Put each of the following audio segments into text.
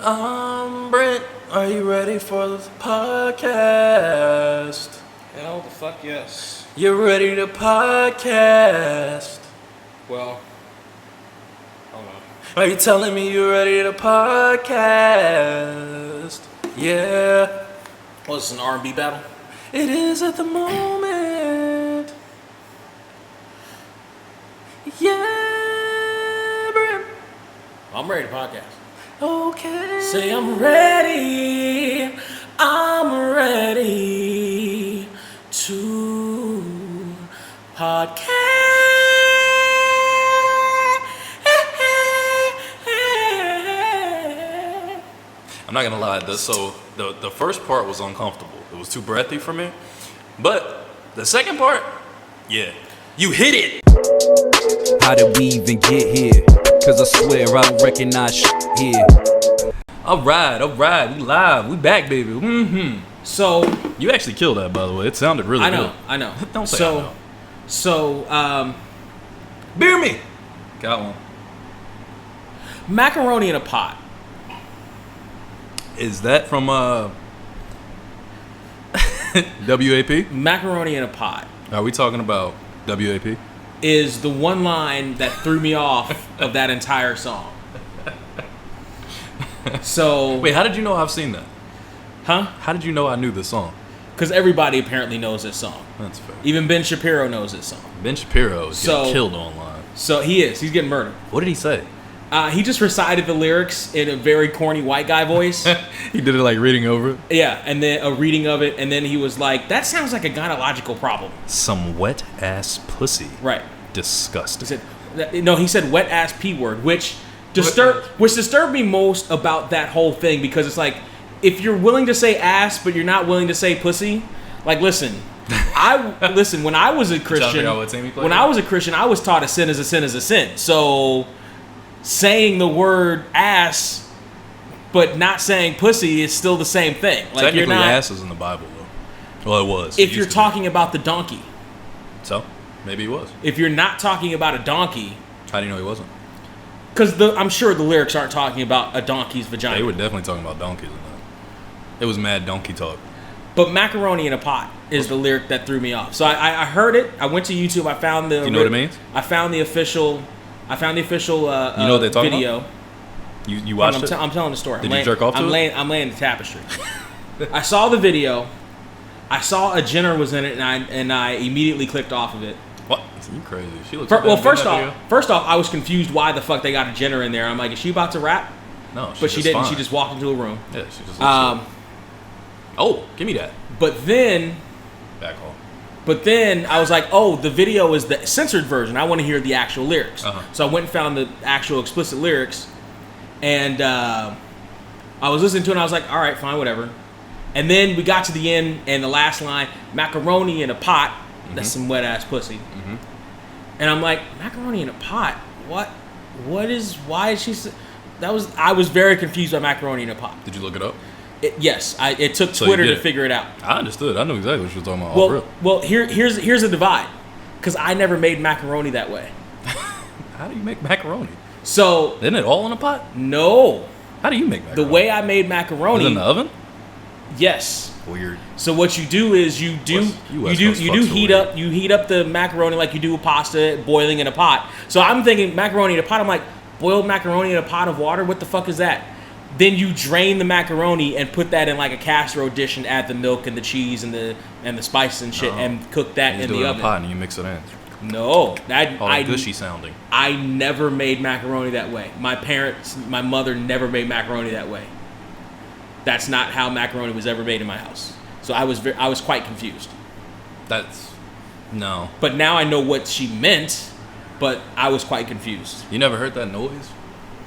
Brent, are you ready for the podcast? Hell the fuck yes. You're ready to podcast? Well, hold on. Are you telling me you're ready to podcast? Yeah. Well, it's an R&B battle. It is at the moment. Yeah, Brent. I'm ready to podcast. Okay. Say I'm ready. I'm ready to podcast. I'm not gonna lie. The first part was uncomfortable. It was too breathy for me. But the second part, yeah, you hit it. How did we even get here? Cause I swear I don't recognize shit here. All right, we live, we back, baby. Mm-hmm. So You actually killed that, by the way. It sounded really good. I know. Don't say I know. So, Beer me. Got one. macaroni in a pot. Is that from WAP? Macaroni in a pot Are we talking about WAP? is the one line that threw me off of that entire song. So Wait, how did you know I've seen that? huh? How did you know I knew this song? Because everybody apparently knows this song. That's fair. Even Ben Shapiro knows this song. Ben Shapiro is getting So- killed online. So he's getting murdered. What did he say? He just recited the lyrics in a very corny white guy voice. He did it like reading over it. Yeah, and then a reading of it, and then he was like, "That sounds like a gynecological problem." Some wet ass pussy. Right. Disgusting. He said wet ass p word, which disturbed me most about that whole thing, because it's like, if you're willing to say ass but you're not willing to say pussy, like, listen. When I was a Christian, I was taught a sin is a sin is a sin. So saying the word ass but not saying pussy is still the same thing. Like, technically, you're not, ass is in the Bible, though. Well, it was. if you're talking about the donkey. So, maybe he was. If you're not talking about a donkey, How do you know he wasn't? because I'm sure the lyrics aren't talking about a donkey's vagina. They were definitely talking about donkeys in that. It was mad donkey talk. But macaroni in a pot is the lyric that threw me off. So I heard it. I went to YouTube. I found the. Do you know what it means? I found the official. You know what they're talking video. about? You watched it? I'm telling the story. Did you jerk off to it? I'm laying the tapestry. I saw the video. I saw a Jenner was in it, and I immediately clicked off of it. What? You crazy? She looks. First off, I was confused why the fuck they got a Jenner in there. I'm like, is she about to rap? No, But she didn't. Fine. She just walked into a room. Yeah, she just. Looks oh, give me that. But then. Back home. But then I was like, oh, the video is the censored version. I want to hear the actual lyrics. Uh-huh. So I went and found the actual explicit lyrics. And I was listening to it, and I was like, all right, fine, whatever. And then we got to the end, and the last line, macaroni in a pot. Mm-hmm. That's some wet-ass pussy. Mm-hmm. And I'm like, macaroni in a pot? What? Why is she... I was very confused by macaroni in a pot. Did you look it up? Yes, it took Twitter to figure it out. I understood. I knew exactly what you were talking about. Well, here's a divide, because I never made macaroni that way. How do you make macaroni? So isn't it all in a pot? No. How do you make macaroni? The way I made macaroni. Was it in the oven? Yes. Weird. So what you do is you heat up the macaroni like you do with pasta boiling in a pot. So I'm thinking macaroni in a pot. I'm like, boiled macaroni in a pot of water. What the fuck is that? Then you drain the macaroni and put that in like a casserole dish and add the milk and the cheese and the spices and shit and cook that in the oven. In a pot and you mix it in. No, gushy sounding. I never made macaroni that way. My mother never made macaroni that way. That's not how macaroni was ever made in my house. So I was quite confused. No. But now I know what she meant, but I was quite confused. You never heard that noise?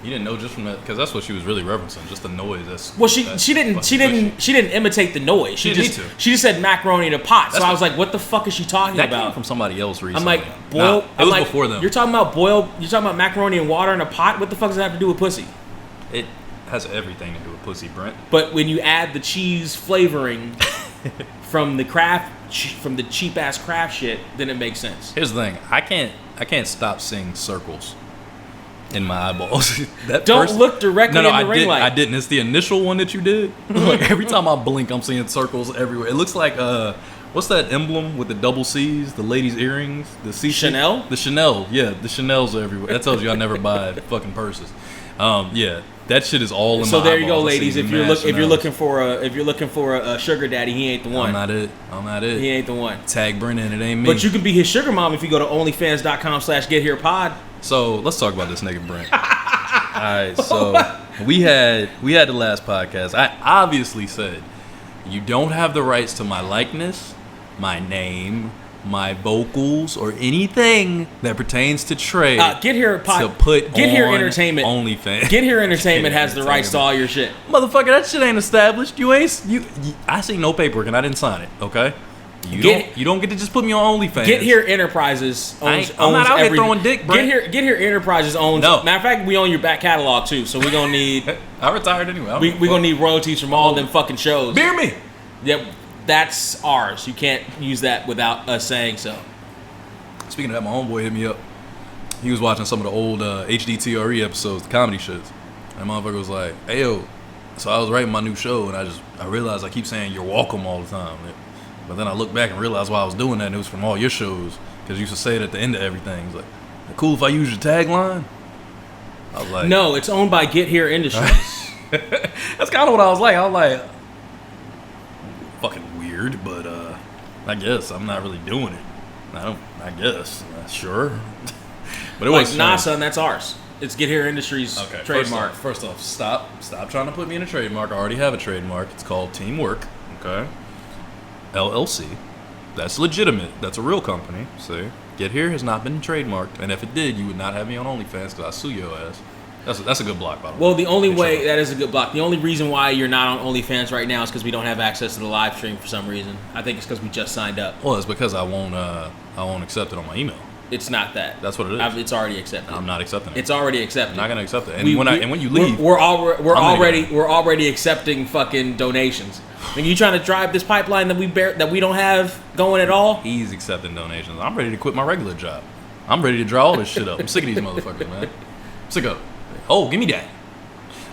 You didn't know just from that, because that's what she was really referencing, just the noise. She didn't imitate the noise. She just said macaroni in a pot. So I was like, what the fuck is she talking about? That came from somebody else recently. I'm like, it was before them. You're talking about macaroni and water in a pot? What the fuck does that have to do with pussy? It has everything to do with pussy, Brent. But when you add the cheese flavoring from the cheap ass craft shit, then it makes sense. Here's the thing. I can't stop seeing circles. in my eyeballs. That Don't first, look directly in the I ring didn't. light. I didn't. It's the initial one that you did. Like every time I blink, I'm seeing circles everywhere. It looks like what's that emblem with the double C's? The ladies' earrings. The C. Chanel? The Chanel. Yeah, the Chanels are everywhere. That tells you I never buy fucking purses. Yeah, that shit is all in my So there you go, eyeballs. I ladies. see If mad you're Chanels. looking for a sugar daddy, he ain't the one. I'm not it. He ain't the one. Tag Brennan, it ain't me. But you can be his sugar mom if you go to onlyfans.com/getherepod. So let's talk about this nigga Brent. Alright, so we had the last podcast. I obviously said you don't have the rights to my likeness, my name, my vocals, or anything that pertains to Trey. Get Here to put Get Here on Entertainment. OnlyFans. Get Here Entertainment has the rights to all your shit. Motherfucker, that shit ain't established. I see no paperwork and I didn't sign it. Okay. You don't get to just put me on OnlyFans. Get Here Enterprises owns I'm not out here everything. throwing dick, bro. Get Here Enterprises owns. No. Matter of fact, we own your back catalog too, so we're gonna need. I retired anyway. we gonna need royalties from all them fucking shows. Beer me. Yep, that's ours. You can't use that without us saying so. Speaking of that, my homeboy hit me up. He was watching some of the old HDTRE episodes, the comedy shits. And motherfucker was like, hey, yo. So I was writing my new show, and I realized I keep saying you're welcome all the time. But then I looked back and realized why I was doing that, and it was from all your shows. Because you used to say it at the end of everything. It's like, cool if I use your tagline? I was like... No, it's owned by Get Here Industries. That's kind of what I was like. I was like... Fucking weird, but I guess I'm not really doing it. I guess. Sure. But it Like, was nah, son, that's ours. It's Get Here Industries trademark. First off, stop trying to put me in a trademark. I already have a trademark. It's called Teamwork. Okay. LLC. That's legitimate. That's a real company. See, Get Here has not been trademarked, and if it did, you would not have me on OnlyFans because I sue your ass. That's a good block, by the way. Well, the only way that is a good block. The only reason why you're not on OnlyFans right now is because we don't have access to the live stream for some reason. I think it's because we just signed up. Well, it's because I won't accept it on my email. It's not that. That's what it is. It's already accepted. I'm not accepting it. It's already accepted. I'm not gonna accept it. And when you leave, we're already accepting fucking donations. When you trying to drive this pipeline that we don't have going at all. He's accepting donations. I'm ready to quit my regular job. I'm ready to draw all this shit up. I'm sick of these motherfuckers, man. Sick of. Oh, give me that.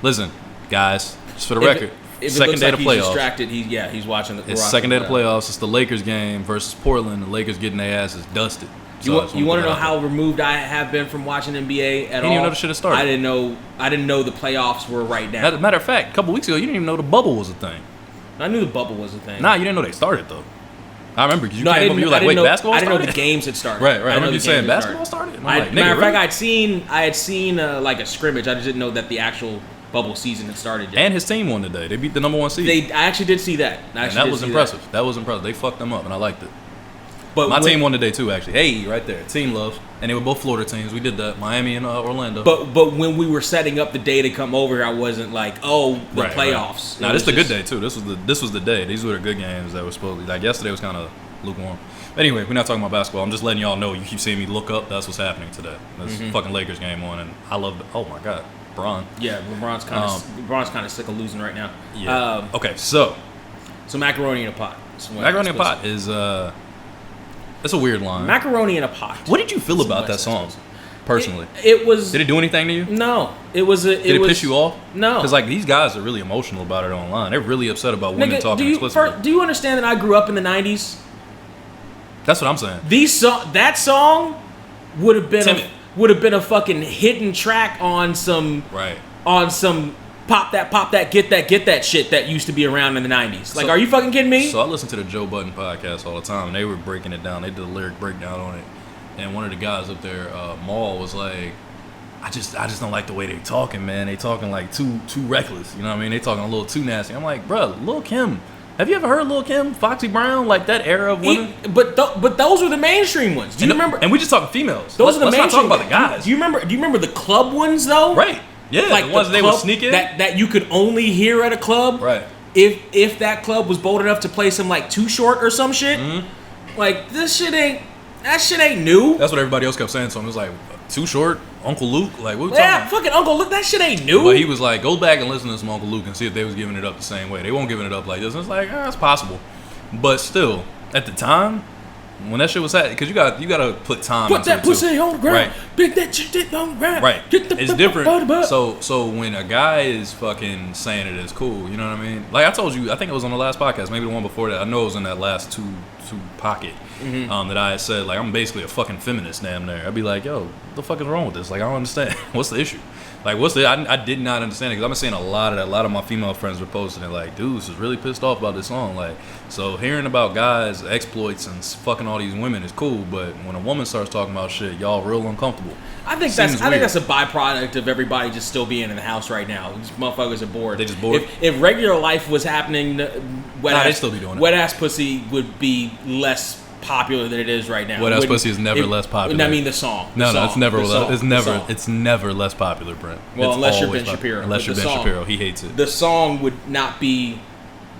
Listen, guys, just for the record, if second day of the he's playoffs. Distracted, he's watching the. It's second day of the playoffs. It's the Lakers game versus Portland. The Lakers getting their asses dusted. You want to know how removed I have been from watching NBA at all? You didn't even know the shit had started. I didn't know the playoffs were right now. Matter of fact, a couple weeks ago, you didn't even know the bubble was a thing. I knew the bubble was a thing. Nah, you didn't know they started though. I remember because you No, came up and you were like, wait, basketball I didn't started? know the games had started. Right. I remember you saying basketball started? And I'm like, matter of really? fact, I had seen like a scrimmage. I just didn't know that the actual bubble season had started yet. And his team won today. They beat the number one seed. I actually did see that. And that was impressive. That was impressive. They fucked them up, and I liked it. But my team won today too, actually. Hey, right there, team love, and they were both Florida teams. We did that, Miami and Orlando. But when we were setting up the day to come over here, I wasn't like, oh, the playoffs. Right. Now this is a good day too. This was the day. These were the good games that were supposed to. Like yesterday was kind of lukewarm. Anyway, we're not talking about basketball. I'm just letting y'all know. You keep seeing me look up. That's what's happening today. This fucking Lakers game on, and I love. Oh my god, Bron. Yeah, LeBron's kind of sick of losing right now. Yeah. Okay, so macaroni in a pot. Macaroni in a pot is that's a weird line. Macaroni in a pot. What did you feel about that song, personally? It was. Did it do anything to you? No. It was. Did it piss you off? No. Because like these guys are really emotional about it online. They're really upset about women talking explicitly. Do you understand that I grew up in the '90s? That's what I'm saying. That song would have been a fucking hidden track on some pop that get that shit that used to be around in the 90s. Like, are you fucking kidding me? So I listen to the Joe Budden podcast all the time, and they were breaking it down. They did a lyric breakdown on it, and one of the guys up there, Maul, was like, I just don't like the way they talking, man. They talking like too reckless. You know what I mean? They talking a little too nasty. I'm like, bro, Lil' Kim. Have you ever heard Lil' Kim, Foxy Brown, like that era of women? But those were the mainstream ones. Do you remember? And we just talking females. Those are the mainstream. Let's not talk about the guys. Do you remember the club ones though? Right. Yeah. Like the ones they would sneak in. That you could only hear at a club. Right. If that club was bold enough to play some like Too Short or some shit. Mm-hmm. Like that shit ain't new. That's what everybody else kept saying. So it was like Too Short, Uncle Luke. Like what we talking about? Fucking Uncle Luke. That shit ain't new. But he was like, go back and listen to some Uncle Luke and see if they was giving it up the same way. They won't giving it up like this. And it's like, it's possible. But still, at the time, When that shit was happening, because you gotta put time Put into that it too. pussy on the ground. Right. Big that shit on the ground. Right. Get the It's different. So when a guy is fucking saying it is cool, you know what I mean? Like I told you, I think it was on the last podcast, maybe the one before that. I know it was in that last two pocket that I had said, like, I'm basically a fucking feminist damn near. I'd be like, yo, what the fuck is wrong with this? Like, I don't understand. What's the issue? Like, I did not understand it, because I've been seeing a lot of that. A lot of my female friends were posting it, like, dudes is really pissed off about this song. Like, so hearing about guys' exploits and fucking all these women is cool, but when a woman starts talking about shit, y'all real uncomfortable. I think that's a byproduct of everybody just still being in the house right now. These motherfuckers are bored. They just bored. If regular life was happening, they still be doing it. Wet ass pussy would be less popular than it is right now. Wet ass pussy is never less popular. I mean the song. No, it's never less popular, Brent. Well, it's unless you're Ben Shapiro. Unless you're Ben Shapiro, he hates it. The song would not be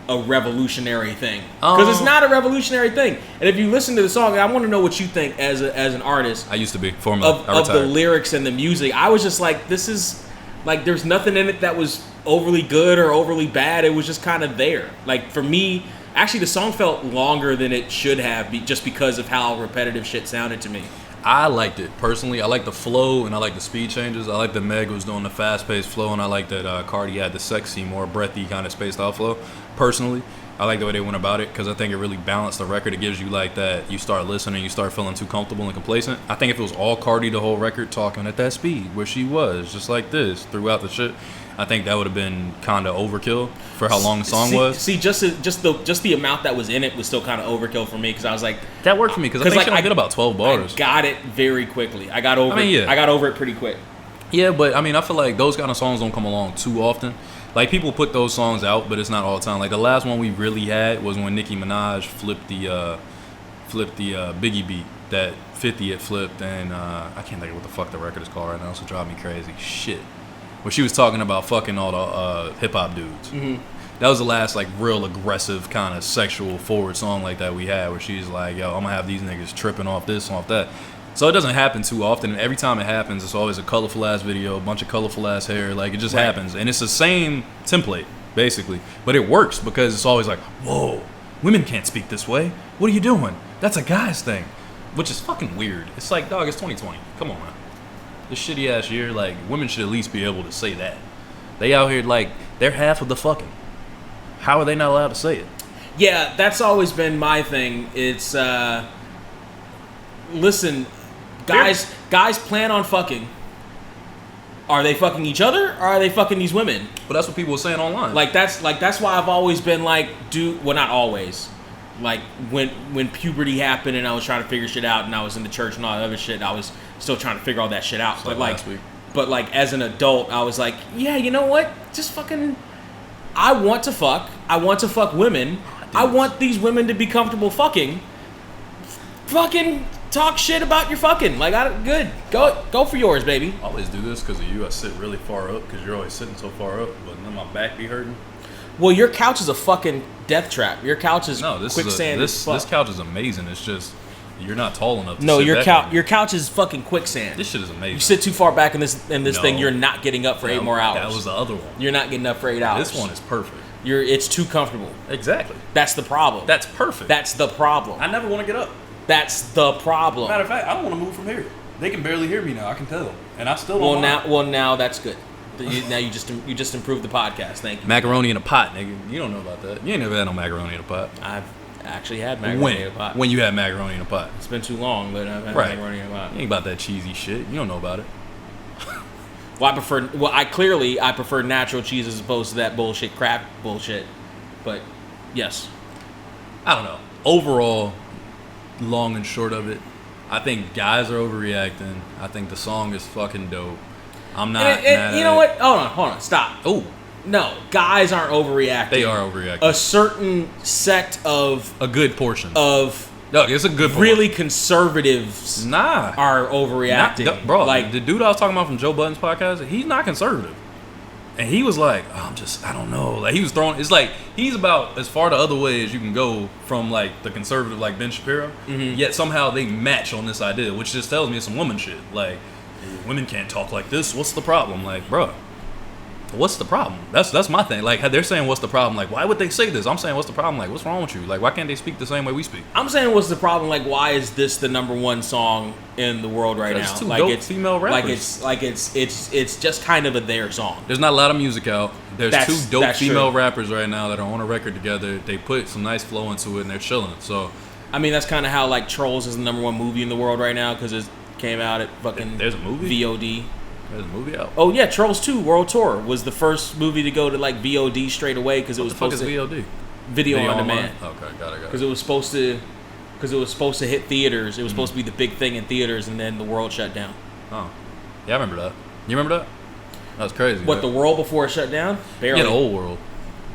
a revolutionary thing, because it's not a revolutionary thing. And if you listen to the song, I want to know what you think as an artist. I used to be formerly of the lyrics and the music. I was just like, this is like, there's nothing in it that was overly good or overly bad. It was just kind of there. Like for me, actually, the song felt longer than it should have, just because of how repetitive shit sounded to me. I liked it personally. I like the flow and I like the speed changes. I like that Meg was doing the fast-paced flow, and I like that Cardi had the sexy, more breathy kind of spaced out flow. Personally, I like the way they went about it, because I think it really balanced the record. It gives you like that, you start listening, you start feeling too comfortable and complacent. I think if it was all Cardi the whole record talking at that speed where she was, just like this throughout the shit, I think that would have been kind of overkill for how long the song was. See, just the amount that was in it was still kind of overkill for me, because I was like, that worked for me, because I think I did about 12 bars. I got it very quickly. I got over it pretty quick. Yeah, but I mean, I feel like those kind of songs don't come along too often. Like, people put those songs out, but it's not all the time. Like, the last one we really had was when Nicki Minaj flipped the Biggie beat that 50 had flipped, and I can't think of what the fuck the record is called right now, so it drives me crazy. Shit. Where she was talking about fucking all the hip-hop dudes. Mm-hmm. That was the last, like, real aggressive kind of sexual forward song like that we had, where she's like, yo, I'm gonna have these niggas tripping off this, off that. So it doesn't happen too often, and every time it happens, it's always a colorful ass video, a bunch of colorful ass hair. Like, it just happens, and it's the same template basically, but it works because it's always like, whoa, women can't speak this way. What are you doing? That's a guy's thing, which is fucking weird. It's like, dog, it's 2020. Come on, man. This shitty ass year, like, women should at least be able to say that. They out here like they're half of the fucking. How are they not allowed to say it? Yeah, that's always been my thing. It's listen. Guys plan on fucking. Are they fucking each other, or are they fucking these women? But that's what people were saying online. That's why I've always been like, well, not always. Like when puberty happened and I was trying to figure shit out, and I was in the church and all that other shit, I was still trying to figure all that shit out. But last week. But like as an adult, I was like, yeah, you know what? Just fucking. I want to fuck. I want to fuck women. I want these women to be comfortable fucking. Fucking talk shit about your fucking. Like, good. Go for yours, baby. I always do this because of you. I sit really far up because you're always sitting so far up, but then my back be hurting. Well, your couch is a fucking death trap. Your couch is quicksand. This couch is amazing. It's just you're not tall enough to your couch is fucking quicksand. This shit is amazing. You sit too far back in this thing, you're not getting up for 8 more hours. That was the other one. You're not getting up for 8 hours. This one is perfect. It's too comfortable. Exactly. That's the problem. That's perfect. That's the problem. I never want to get up. That's the problem. Matter of fact, I don't want to move from here. They can barely hear me now. I can tell, and I still don't. Now that's good. Now you just improved the podcast. Thank you. Macaroni in a pot, nigga. You don't know about that. You ain't never had no macaroni in a pot. I've actually had macaroni in a pot. When you had macaroni in a pot? It's been too long, but I've had macaroni in a pot. You ain't about that cheesy shit. You don't know about it. I prefer natural cheese as opposed to that bullshit crap bullshit. But yes, I don't know. Overall, long and short of it, I think guys are overreacting. I think the song is fucking dope. I'm not mad at you know what? Hold on, stop. Oh. No, guys aren't overreacting. They are overreacting. A certain sect of... A good portion. Of... No, it's a good portion. Really conservatives are overreacting. Bro, like the dude I was talking about from Joe Budden's podcast, he's not conservative. And he was like, I don't know. Like, he was throwing... It's like, he's about as far the other way as you can go from, like, the conservative, like, Ben Shapiro. Mm-hmm. Yet somehow they match on this idea, which just tells me it's some woman shit. Like, women can't talk like this. What's the problem? Like, bro, What's the problem? That's my thing. Like, they're saying, what's the problem? Like, why would they say this? I'm saying, what's the problem? Like, what's wrong with you? Like, why can't they speak the same way we speak? I'm saying, what's the problem? Like, why is this the #1 song in the world right now? Two like, dope it's female rappers. It's just kind of their song. There's not a lot of music out. There's two dope female true. rappers right now that are on a record together. They put some nice flow into it, and they're chilling. So, I mean, that's kind of how like Trolls is the #1 movie in the world right now because it came out at fucking. There's a movie? VOD. There's a movie out. Oh yeah, Trolls 2 World Tour was the first movie to go to like VOD straight away because it was What the supposed fuck to is VOD? video on demand. Okay, got it. Because it was supposed to hit theaters. It was supposed to be the big thing in theaters, and then the world shut down. Oh, yeah, I remember that. You remember that? That was crazy. What, the world before it shut down? Barely. Yeah, the old world.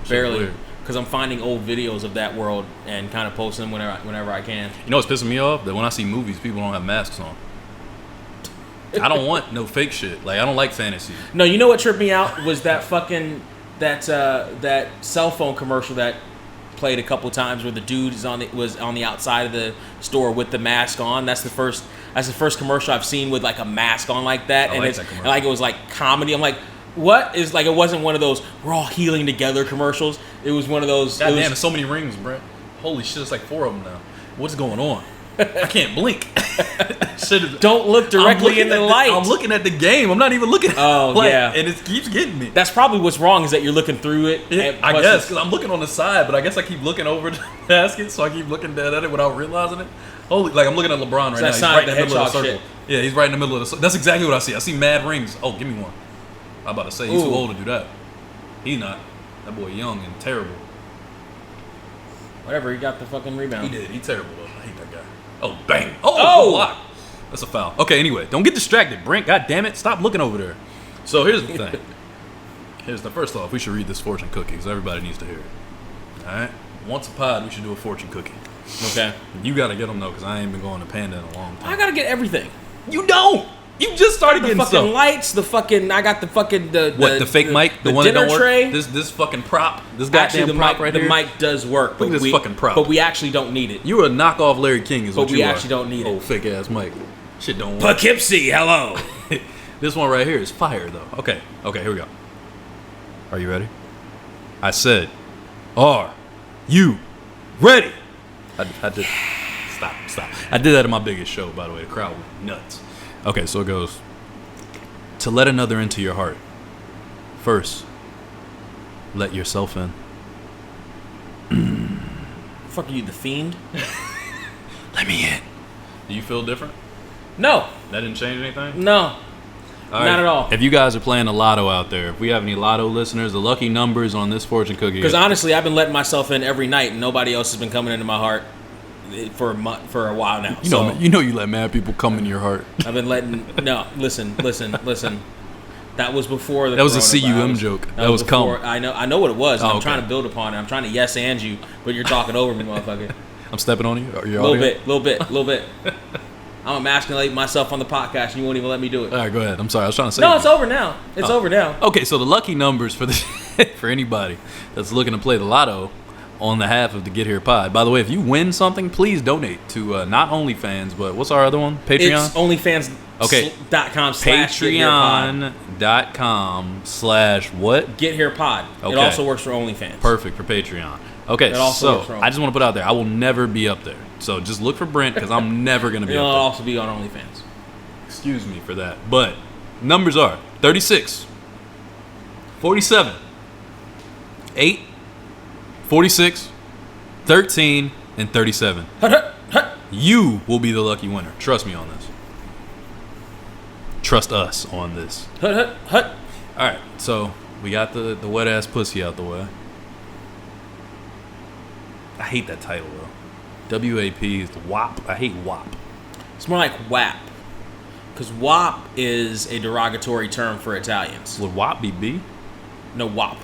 Barely. Because I'm finding old videos of that world and kind of posting them whenever I can. You know what's pissing me off? That when I see movies, people don't have masks on. I don't want no fake shit. Like, I don't like fantasy. No, you know what tripped me out was that fucking that cell phone commercial that played a couple times where the dude was on the outside of the store with the mask on. That's the first commercial I've seen with like a mask on like that, and like it was like comedy. I'm like, what is like? It wasn't one of those we're all healing together commercials. It was one of those. God damn, there's so many rings, Brent. Holy shit, it's like 4 of them now. What's going on? I can't blink. Don't look directly in the light. I'm looking at the game. I'm not even looking at yeah. And it keeps getting me. That's probably what's wrong is that you're looking through it. I guess, because I'm looking on the side, but I guess I keep looking over the basket, so I keep looking dead at it without realizing it. Holy, like I'm looking at LeBron right now. He's right in the middle of the circle. Shit. Yeah, he's right in the middle of the circle. That's exactly what I see. I see mad rings. Oh, give me one. I'm about to say, he's too old to do that. He's not. That boy young and terrible. Whatever, he got the fucking rebound. He did. He's terrible, though. I hate that guy. Oh, bang. Oh! Block. That's a foul. Okay, anyway. Don't get distracted, Brent. God damn it. Stop looking over there. So here's the thing. First off, we should read this fortune cookie because everybody needs to hear it. All right? Once a pod, we should do a fortune cookie. Okay. You got to get them, though, because I ain't been going to Panda in a long time. I got to get everything. You don't! You just started getting the fucking stuff. Lights, the fucking, I got the fucking, the fake mic? The one that don't tray? work? This fucking prop? This goddamn prop right here? The mic does work. Look at this fucking prop. But we actually don't need it. You a knockoff Larry King is what you are. But we actually don't need it. Oh, fake ass mic. Shit don't work. Poughkeepsie, hello. This one right here is fire, though. Okay, here we go. Are you ready? I said, are you ready? I did. Stop. I did that in my biggest show, by the way. The crowd went nuts. Okay, so it goes. To let another into your heart. First, let yourself in. Fuck are you, the Fiend? Let me in. Do you feel different? No. That didn't change anything? No. All right. Not at all. If you guys are playing the lotto out there, if we have any lotto listeners, the lucky numbers on this fortune cookie. Because honestly, I've been letting myself in every night, and nobody else has been coming into my heart for a while now. You know you let mad people come in your heart. I've been letting. No, listen. That was before the. That was a CUM joke. That was before, cum. I know what it was. Oh, I'm okay. trying to build upon it. I'm trying to yes and you, but you're talking over me, motherfucker. I'm stepping on you. A little bit. I'm emasculating myself on the podcast, and you won't even let me do it. All right, go ahead. I'm sorry. I was trying to say. No, it's over now. It's over now. Okay, so the lucky numbers for for anybody that's looking to play the lotto on the half of the Get Here Pod. By the way, if you win something, please donate to not OnlyFans, but what's our other one? Patreon? It's OnlyFans.com Patreon.com/what? Get Here Pod. Okay. It also works for OnlyFans. Perfect for Patreon. Okay, so I just want to put out there, I will never be up there. So just look for Brent because I'm never going to be up there. It'll also be on OnlyFans. Excuse me for that. But numbers are 36, 47, 8, 46, 13, and 37. You will be the lucky winner. Trust me on this. Trust us on this. All right, so we got the wet ass pussy out the way. I hate that title though. WAP is the WAP. I hate WAP. It's more like WAP. Because WAP is a derogatory term for Italians. Would WAP be B? No, WAP.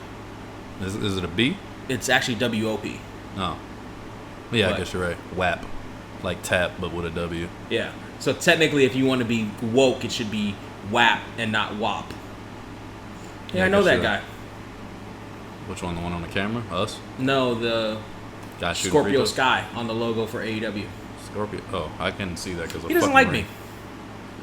Is it a B? It's actually WOP. Oh. Yeah, What? I guess you're right. WAP. Like tap, but with a W. Yeah. So technically, if you want to be woke, it should be WAP and not WAP. Yeah, I know that guy. Which one? The one on the camera? Us? No, the Scorpio Sky on the logo for AEW. Scorpio? Oh, I can see that because He doesn't like me.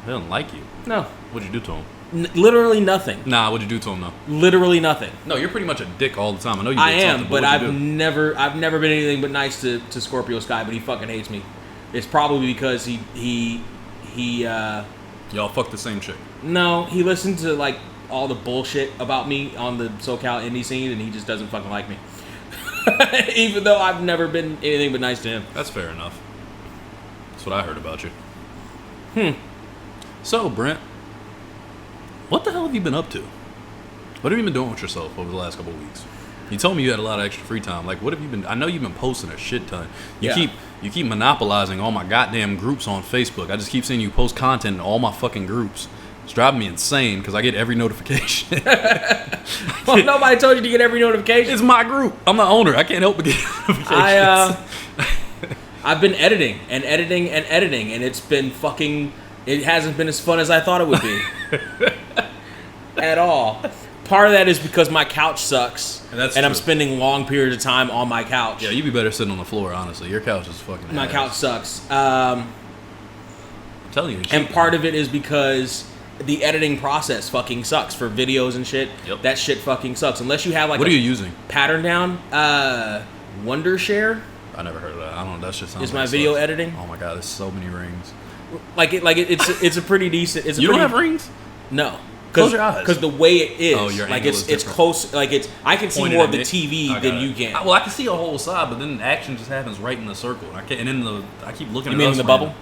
He doesn't like you? No. What'd you do to him? Literally nothing. Nah, what'd you do to him though? Literally nothing. No, you're pretty much a dick all the time. I know you did I am, something, but what'd you I've do? never been anything but nice to Scorpio Sky, but he fucking hates me. It's probably because he Y'all fuck the same chick. no, he listened to like all the bullshit about me on the SoCal indie scene, and he just doesn't fucking like me. Even though I've never been anything but nice to him. That's fair enough. That's what I heard about you. So, Brent, what the hell have you been up to? What have you been doing with yourself over the last couple of weeks? You told me you had a lot of extra free time. Like, what have you been? I know you've been posting a shit ton. You keep monopolizing all my goddamn groups on Facebook. I just keep seeing you post content in all my fucking groups. It's driving me insane because I get every notification. Well, nobody told you to get every notification. It's my group. I'm the owner. I can't help but get notifications. I've been editing, and it's been fucking. It hasn't been as fun as I thought it would be. At all. Part of that is because my couch sucks, and I'm spending long periods of time on my couch. Yeah, you'd be better sitting on the floor, honestly. Your couch is fucking My ass. couch sucks. I'm telling you. And part of it is because the editing process fucking sucks for videos and shit. Yep. That shit fucking sucks. Unless you have like what are you using? Pattern down, Wondershare. I never heard of that. I don't know. That shit sounds Is like my it video sucks. editing? Oh my god, there's so many rings. It's a pretty decent. It's a You pretty, don't have rings? No. Close your eyes. Because the way it is, Oh, your like angle it's is it's different. close. Like it's I can see Pointed more at of the me? TV I got than it. you can. Well, I can see a whole side, but then the action just happens right in the circle. I can't. And then I keep looking. You at mean us in the random. bubble?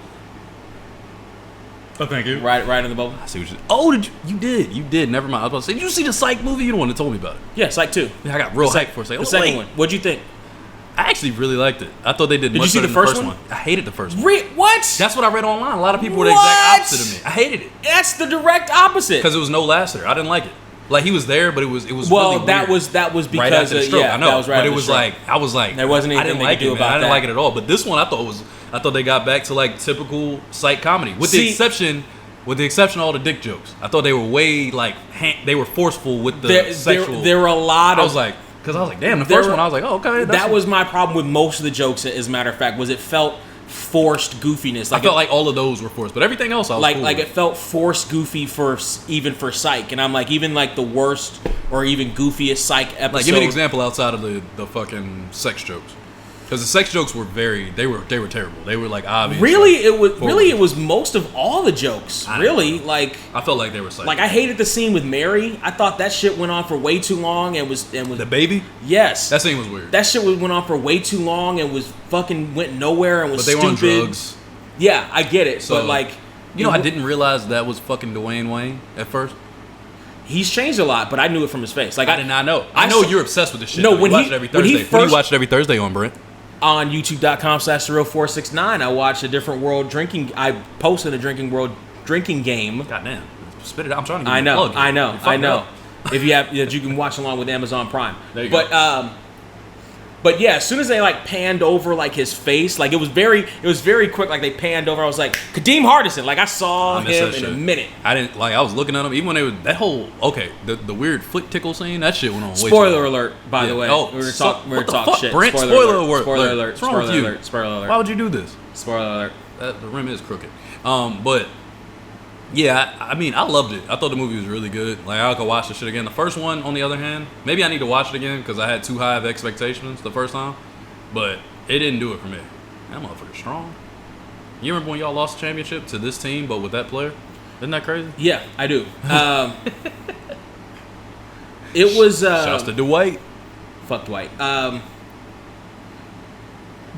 Oh, thank you. Right in the bubble. I see what you. Oh, you did. Never mind. I was about to say, did you see the Psych movie? You're the one that told me about it. Yeah, Psych 2. Yeah, I got real hyped for a second. The second one. What'd you think? I actually really liked it. I thought they did. Did much you see better the than first one? I hated the first one. What? That's what I read online. A lot of people were the What? exact opposite of me. I hated it That's the direct opposite. because it was no Lasseter. I didn't like it. Like he was there, but it was Well, really that weird. was because Right after the stroke. yeah, I know, that was right but after it the was stroke. like I was like There wasn't I anything didn't they like could do it, man. about I didn't that. like it at all. But this one, I thought they got back to like typical Psych comedy, with the exception of all the dick jokes. I thought they were way like they were forceful with the sexual. There were a lot of. I was like, damn, the first one I was like, oh okay. That was my problem with most of the jokes. As a matter of fact, was it felt forced goofiness. I felt like all of those were forced, but everything else I was cool like with. it felt forced goofy for Psych, and I'm like even like the worst or even goofiest Psych episode. Like give me an example outside of the fucking sex jokes. Because the sex jokes were they were terrible. They were like obvious. Really, like, it was most of all the jokes. Really, like I felt like they were psycho. like I hated the scene with Mary. I thought that shit went on for way too long and was the baby. yes, That scene was weird. that shit went on for way too long and was fucking went nowhere and was But they were on stupid. drugs. Yeah, I get it, So, but like I didn't realize that was fucking Dwayne Wayne at first. he's changed a lot, but I knew it from his face. Like I did not know. I know you're obsessed with this shit. No, You when watch he- it every when he Thursday. What do first- you watch it every Thursday on, Brent? on youtube.com/0469 I watched a different world drinking. I posted a drinking world drinking game. Goddamn, spit it out. I'm trying to give I you a know, plug. I know, You're fucking I know. up. If you have, you can watch along with Amazon Prime. There you go. But yeah, as soon as they like panned over like his face, like it was very quick. Like they panned over, I was like, Kadeem Hardison. Like I saw I missed him that in a shit. minute. I didn't like. I was looking at them even when they were that whole the weird foot tickle scene. That shit went on. Way too Spoiler long. alert, by the Yeah. way. Oh, we were so- talking what the fuck, shit. Brent? Spoiler Spoiler alert. alert. Spoiler alert. What's wrong with Spoiler you? alert. Spoiler alert. Why would you do this? Spoiler alert. The rim is crooked. But yeah, I mean, I loved it. I thought the movie was really good. Like I could watch the shit again. The first one, on the other hand, maybe I need to watch it again because I had too high of expectations the first time. But it didn't do it for me. That motherfucker's strong. You remember when y'all lost the championship to this team, but with that player? Isn't that crazy? Yeah, I do. It was. Shouts to Dwight. Fuck Dwight.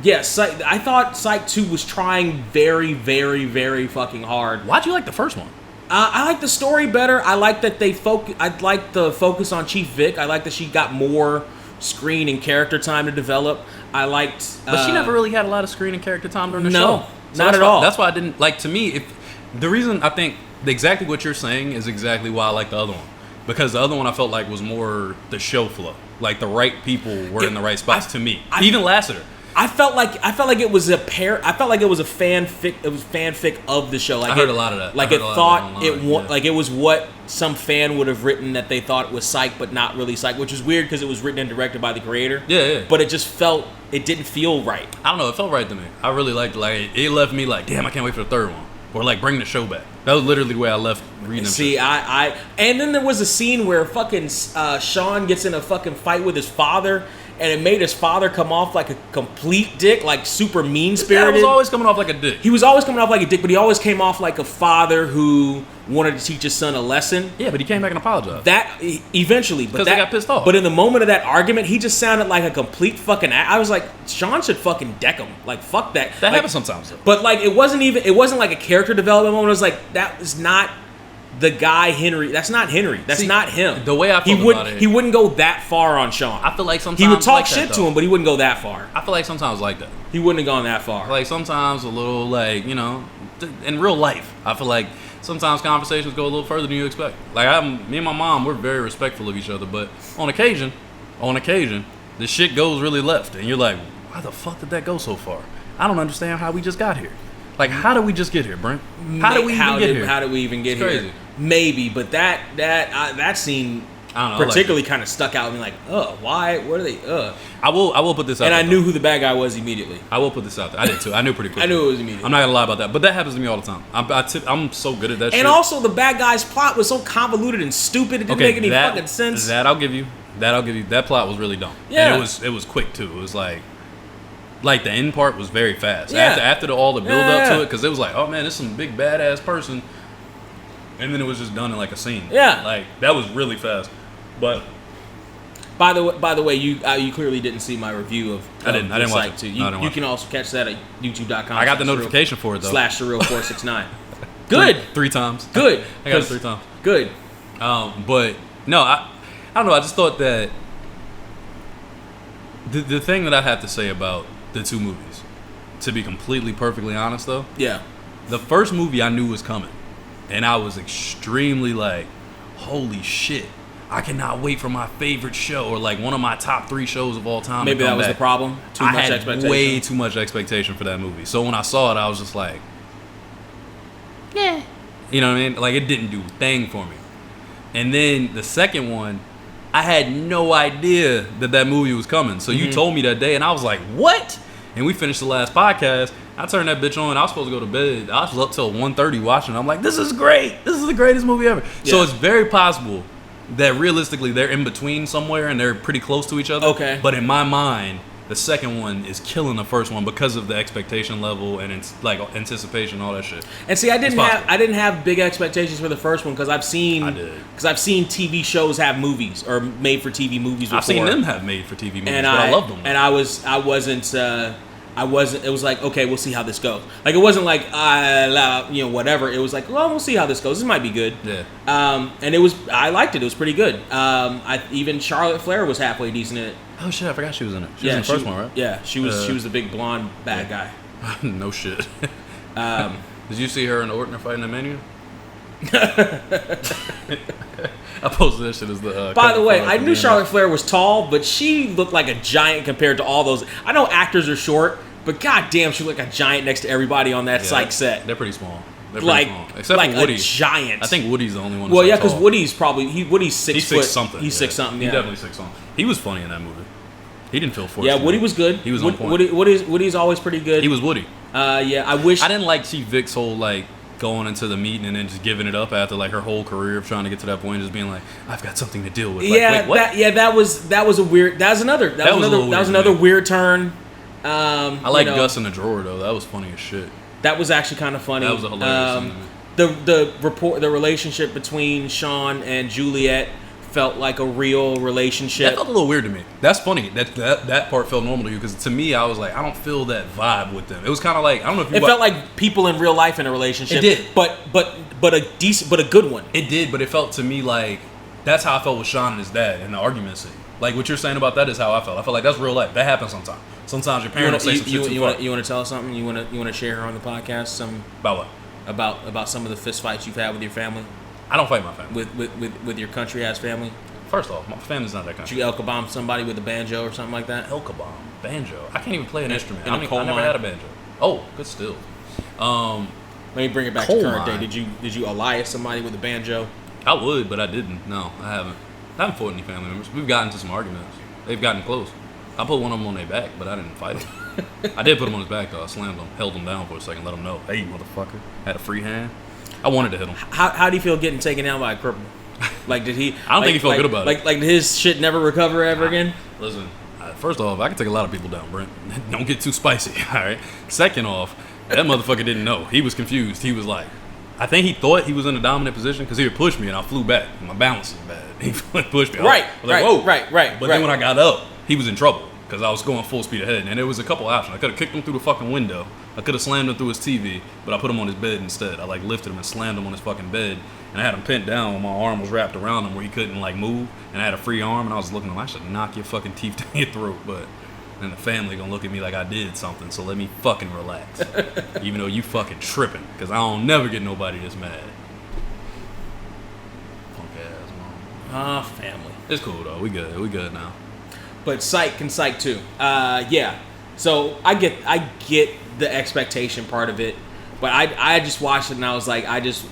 Yeah, I thought Psych 2 was trying very, very, very fucking hard. Why'd you like the first one? I like the story better. I like that I like the focus on Chief Vic. I like that she got more screen and character time to develop. I liked, But she never really had a lot of screen and character time during the show. No, not at all. That's why I didn't like. To me, the reason I think exactly what you're saying is exactly why I like the other one, because the other one I felt like was more the show flow. Like the right people were in the right spots to me. Even Lasseter. I felt like it was I felt like it was a fanfic. It was fanfic of the show. Like I heard a lot of that. Like I it heard a lot thought of that online, yeah. like it was what some fan would have written that they thought was Psych, but not really Psych, which is weird because it was written and directed by the creator. Yeah. But it didn't feel right. I don't know. It felt right to me. I really liked it. Like it left me like, damn, I can't wait for the third one. or like bring the show back. That was literally the way I left reading them. See, shit. and then there was a scene where fucking Sean gets in a fucking fight with his father, and it made his father come off like a complete dick, like super mean-spirited. He was always coming off like a dick. He was always coming off like a dick, but he always came off like a father who wanted to teach his son a lesson. Yeah, but he came back and apologized. That eventually, but Because they got pissed off. But in the moment of that argument, he just sounded like a complete fucking. I was like, Sean should fucking deck him. Like, fuck that. That like, happens sometimes, though. But like, it wasn't like a character development moment. It was like, that is not the guy Henry. That's not Henry. That's not him. The way I feel about it, he wouldn't go that far on Sean. I feel like sometimes he would talk like shit that, to him, but he wouldn't go that far. I feel like sometimes like that. He wouldn't have gone that far. Like sometimes a little like, you know, in real life, I feel like sometimes conversations go a little further than you expect. Like me and my mom, we're very respectful of each other, but on occasion, the shit goes really left, and you're like, why the fuck did that go so far? I don't understand how we just got here. Like, how did we just get here, Brent? How did we even get here? How did we even get It's here? crazy. Maybe, but that scene I don't know, particularly kind of stuck out with me. Like, why? What are they? I will put this out. And there, I knew who the bad guy was immediately. I will put this out there. I did too. I knew pretty quickly. I knew it was immediately. I'm not gonna lie about that, but that happens to me all the time. I'm so good at that shit. And also, the bad guy's plot was so convoluted and stupid. It didn't make any fucking sense. That I'll give you. That plot was really dumb. Yeah. And it was quick too. It was like the end part was very fast. Yeah. After all the build up Yeah. to it, because it was like, oh man, this is some big badass person, and then it was just done in like a scene. Yeah. Like that was really fast. But By the way, you clearly didn't see my review of. I didn't the watch site, it. too. No, I didn't You watch can it. also catch that at youtube.com. I got the notification for it though. /surreal469. Good. Three times. Good. I got it 3 times. Good. But no, I don't know. I just thought that the thing that I have to say about the two movies, to be completely perfectly honest though, Yeah. the first movie I knew was coming, and I was extremely like, holy shit, I cannot wait for my favorite show, or like one of my top 3 shows of all time. Maybe that was the problem. Too I much had expectation. way too much expectation for that movie. So when I saw it, I was just like, yeah, you know what I mean? Like it didn't do a thing for me. And then the second one, I had no idea that movie was coming. So you told me that day, and I was like, what? And we finished the last podcast. I turned that bitch on. I was supposed to go to bed. I was up till 1:30 watching it. I'm like, this is great. This is the greatest movie ever. Yeah. So it's very possible that realistically they're in between somewhere and they're pretty close to each other. Okay. But in my mind, the second one is killing the first one because of the expectation level and it's like anticipation, all that shit. And see, I It's didn't have big expectations for the first one because I've seen TV shows have movies or made for TV movies before. I've seen them have made for TV movies, and but I love them. And I wasn't. It was like, okay, we'll see how this goes. Like it wasn't like whatever. It was like, well, we'll see how this goes. This might be good. Yeah. And I liked it. It was pretty good. Even Charlotte Flair was halfway decent in it. Oh shit, I forgot she was in it. She was in the first one, right? Yeah, she was the big blonde bad guy. No shit. Did you see her and Orton fighting the menu? I posted that shit as the. By the way, I knew Charlotte Flair was tall, but she looked like a giant compared to all those. I know actors are short, but goddamn, she looked like a giant next to everybody on that psych set. They're pretty small. They're Like, pretty small. Except like for Woody. a giant. I think Woody's the only one. Well, yeah, because because Woody's probably Woody's 6 he's foot. 6 something. He's 6 something. Yeah. He's definitely 6 something. He was funny in that movie. He didn't feel forced. Yeah, Woody was good. He was on point. Woody's always pretty good. He was Woody. Yeah, I wish. I didn't like Chief Vic's whole like going into the meeting and then just giving it up after like her whole career of trying to get to that point, just being like, I've got something to deal with. Like, Yeah, wait, what? that was a weird. That was another weird turn. I like Gus in the drawer though. That was funny as shit. That was actually kind of funny. That was a hilarious scene to me. The relationship between Sean and Juliet felt like a real relationship. That felt a little weird to me. That's funny. That part felt normal to you because to me, I was like, I don't feel that vibe with them. It was kind of like I don't know if you. It felt like people in real life in a relationship. It did, but a good one. It did, but it felt to me like that's how I felt with Sean and his dad in the argument scene. Like what you're saying about that is how I felt. I felt like that's real life. That happens sometimes. Sometimes your parents say some shit too far. You want to tell us something? You want to share her on the podcast? Some About what? About some of the fist fights you've had with your family, I don't fight my family. with your country ass family. First off, my family's not that Did country. you Elka-bomb somebody with a banjo or something like that? Elka-bomb, banjo. I can't even play an instrument. in a I coal never mine? had a banjo. Oh, good still. Let me bring it back Coal to current mine. day. Did you Elias somebody with a banjo? I would, but I didn't. No, I haven't. I haven't fought any family members. We've gotten into some arguments. They've gotten close. I put one of them on their back, but I didn't fight him. I did put him on his back though. I slammed him, held him down for a second, let him know, hey motherfucker, had a free hand. I wanted to hit him. How do you feel getting taken down by a cripple? Like, did he? I don't think he felt good about it. Like, did his shit never recover ever again? Listen, first off, I can take a lot of people down, Brent. Don't get too spicy, all right? Second off, that motherfucker didn't know. He was confused. He was like, I think he thought he was in a dominant position because he would push me and I flew back. My balance is bad. He pushed me. Right, I was like, whoa. Right. But then when I got up, he was in trouble because I was going full speed ahead. And there was a couple options. I could have kicked him through the fucking window. I could have slammed him through his TV, but I put him on his bed instead. I like lifted him and slammed him on his fucking bed. And I had him pinned down when my arm was wrapped around him where he couldn't like move. And I had a free arm and I was looking at him. I should knock your fucking teeth down your throat. But then the family gonna look at me like I did something. So let me fucking relax. Even though you fucking tripping. Because I don't never get nobody this mad. Family. It's cool though. We good now. But psych can psych too. Yeah. So I get the expectation part of it, but I just watched it and I was like, I just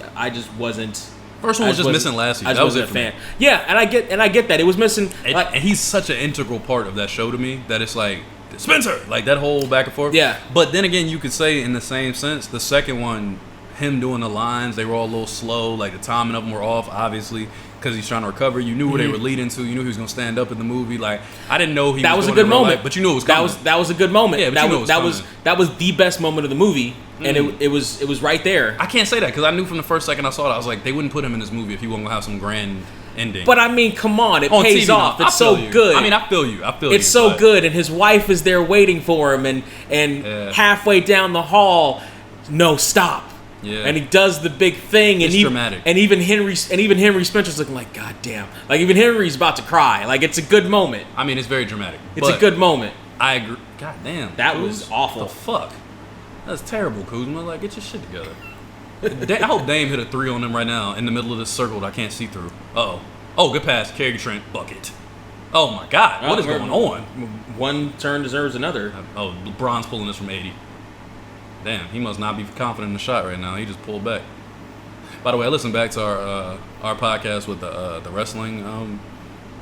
wasn't. First one was just missing last season. That was a fan. Yeah, and I get that it was missing. And he's such an integral part of that show to me that it's like Spencer, like that whole back and forth. Yeah. But then again, you could say in the same sense, the second one, him doing the lines, they were all a little slow. Like the timing of them were off, obviously. Because he's trying to recover, you knew where they were leading to. You knew he was gonna stand up in the movie. Like I didn't know that was a good moment, but you knew it was coming. That was a good moment. Yeah, but that was the best moment of the movie, and it was right there. I can't say that because I knew from the first second I saw it, I was like, they wouldn't put him in this movie if he wasn't gonna have some grand ending. But I mean, come on, it pays TV, off. no, it's so good. I mean, I feel you. It's so good, and his wife is there waiting for him, and halfway down the hall, no, stop. Yeah. And he does the big thing, and it's dramatic. And even Henry Spencer's looking like, God damn. Like even Henry's about to cry. Like it's a good moment. I mean, it's very dramatic. It's a good moment. I agree. God damn. That was awful. The fuck. That's terrible, Kuzma. Like, get your shit together. I hope Dame hit a 3 on them right now in the middle of this circle that I can't see through. Uh-oh. Oh, good pass. Kerry Trent. Bucket. Oh, my God. What is going on? One turn deserves another. Oh, LeBron's pulling this from 80. Damn, he must not be confident in the shot right now. He just pulled back. By the way, I listened back to our podcast with the wrestling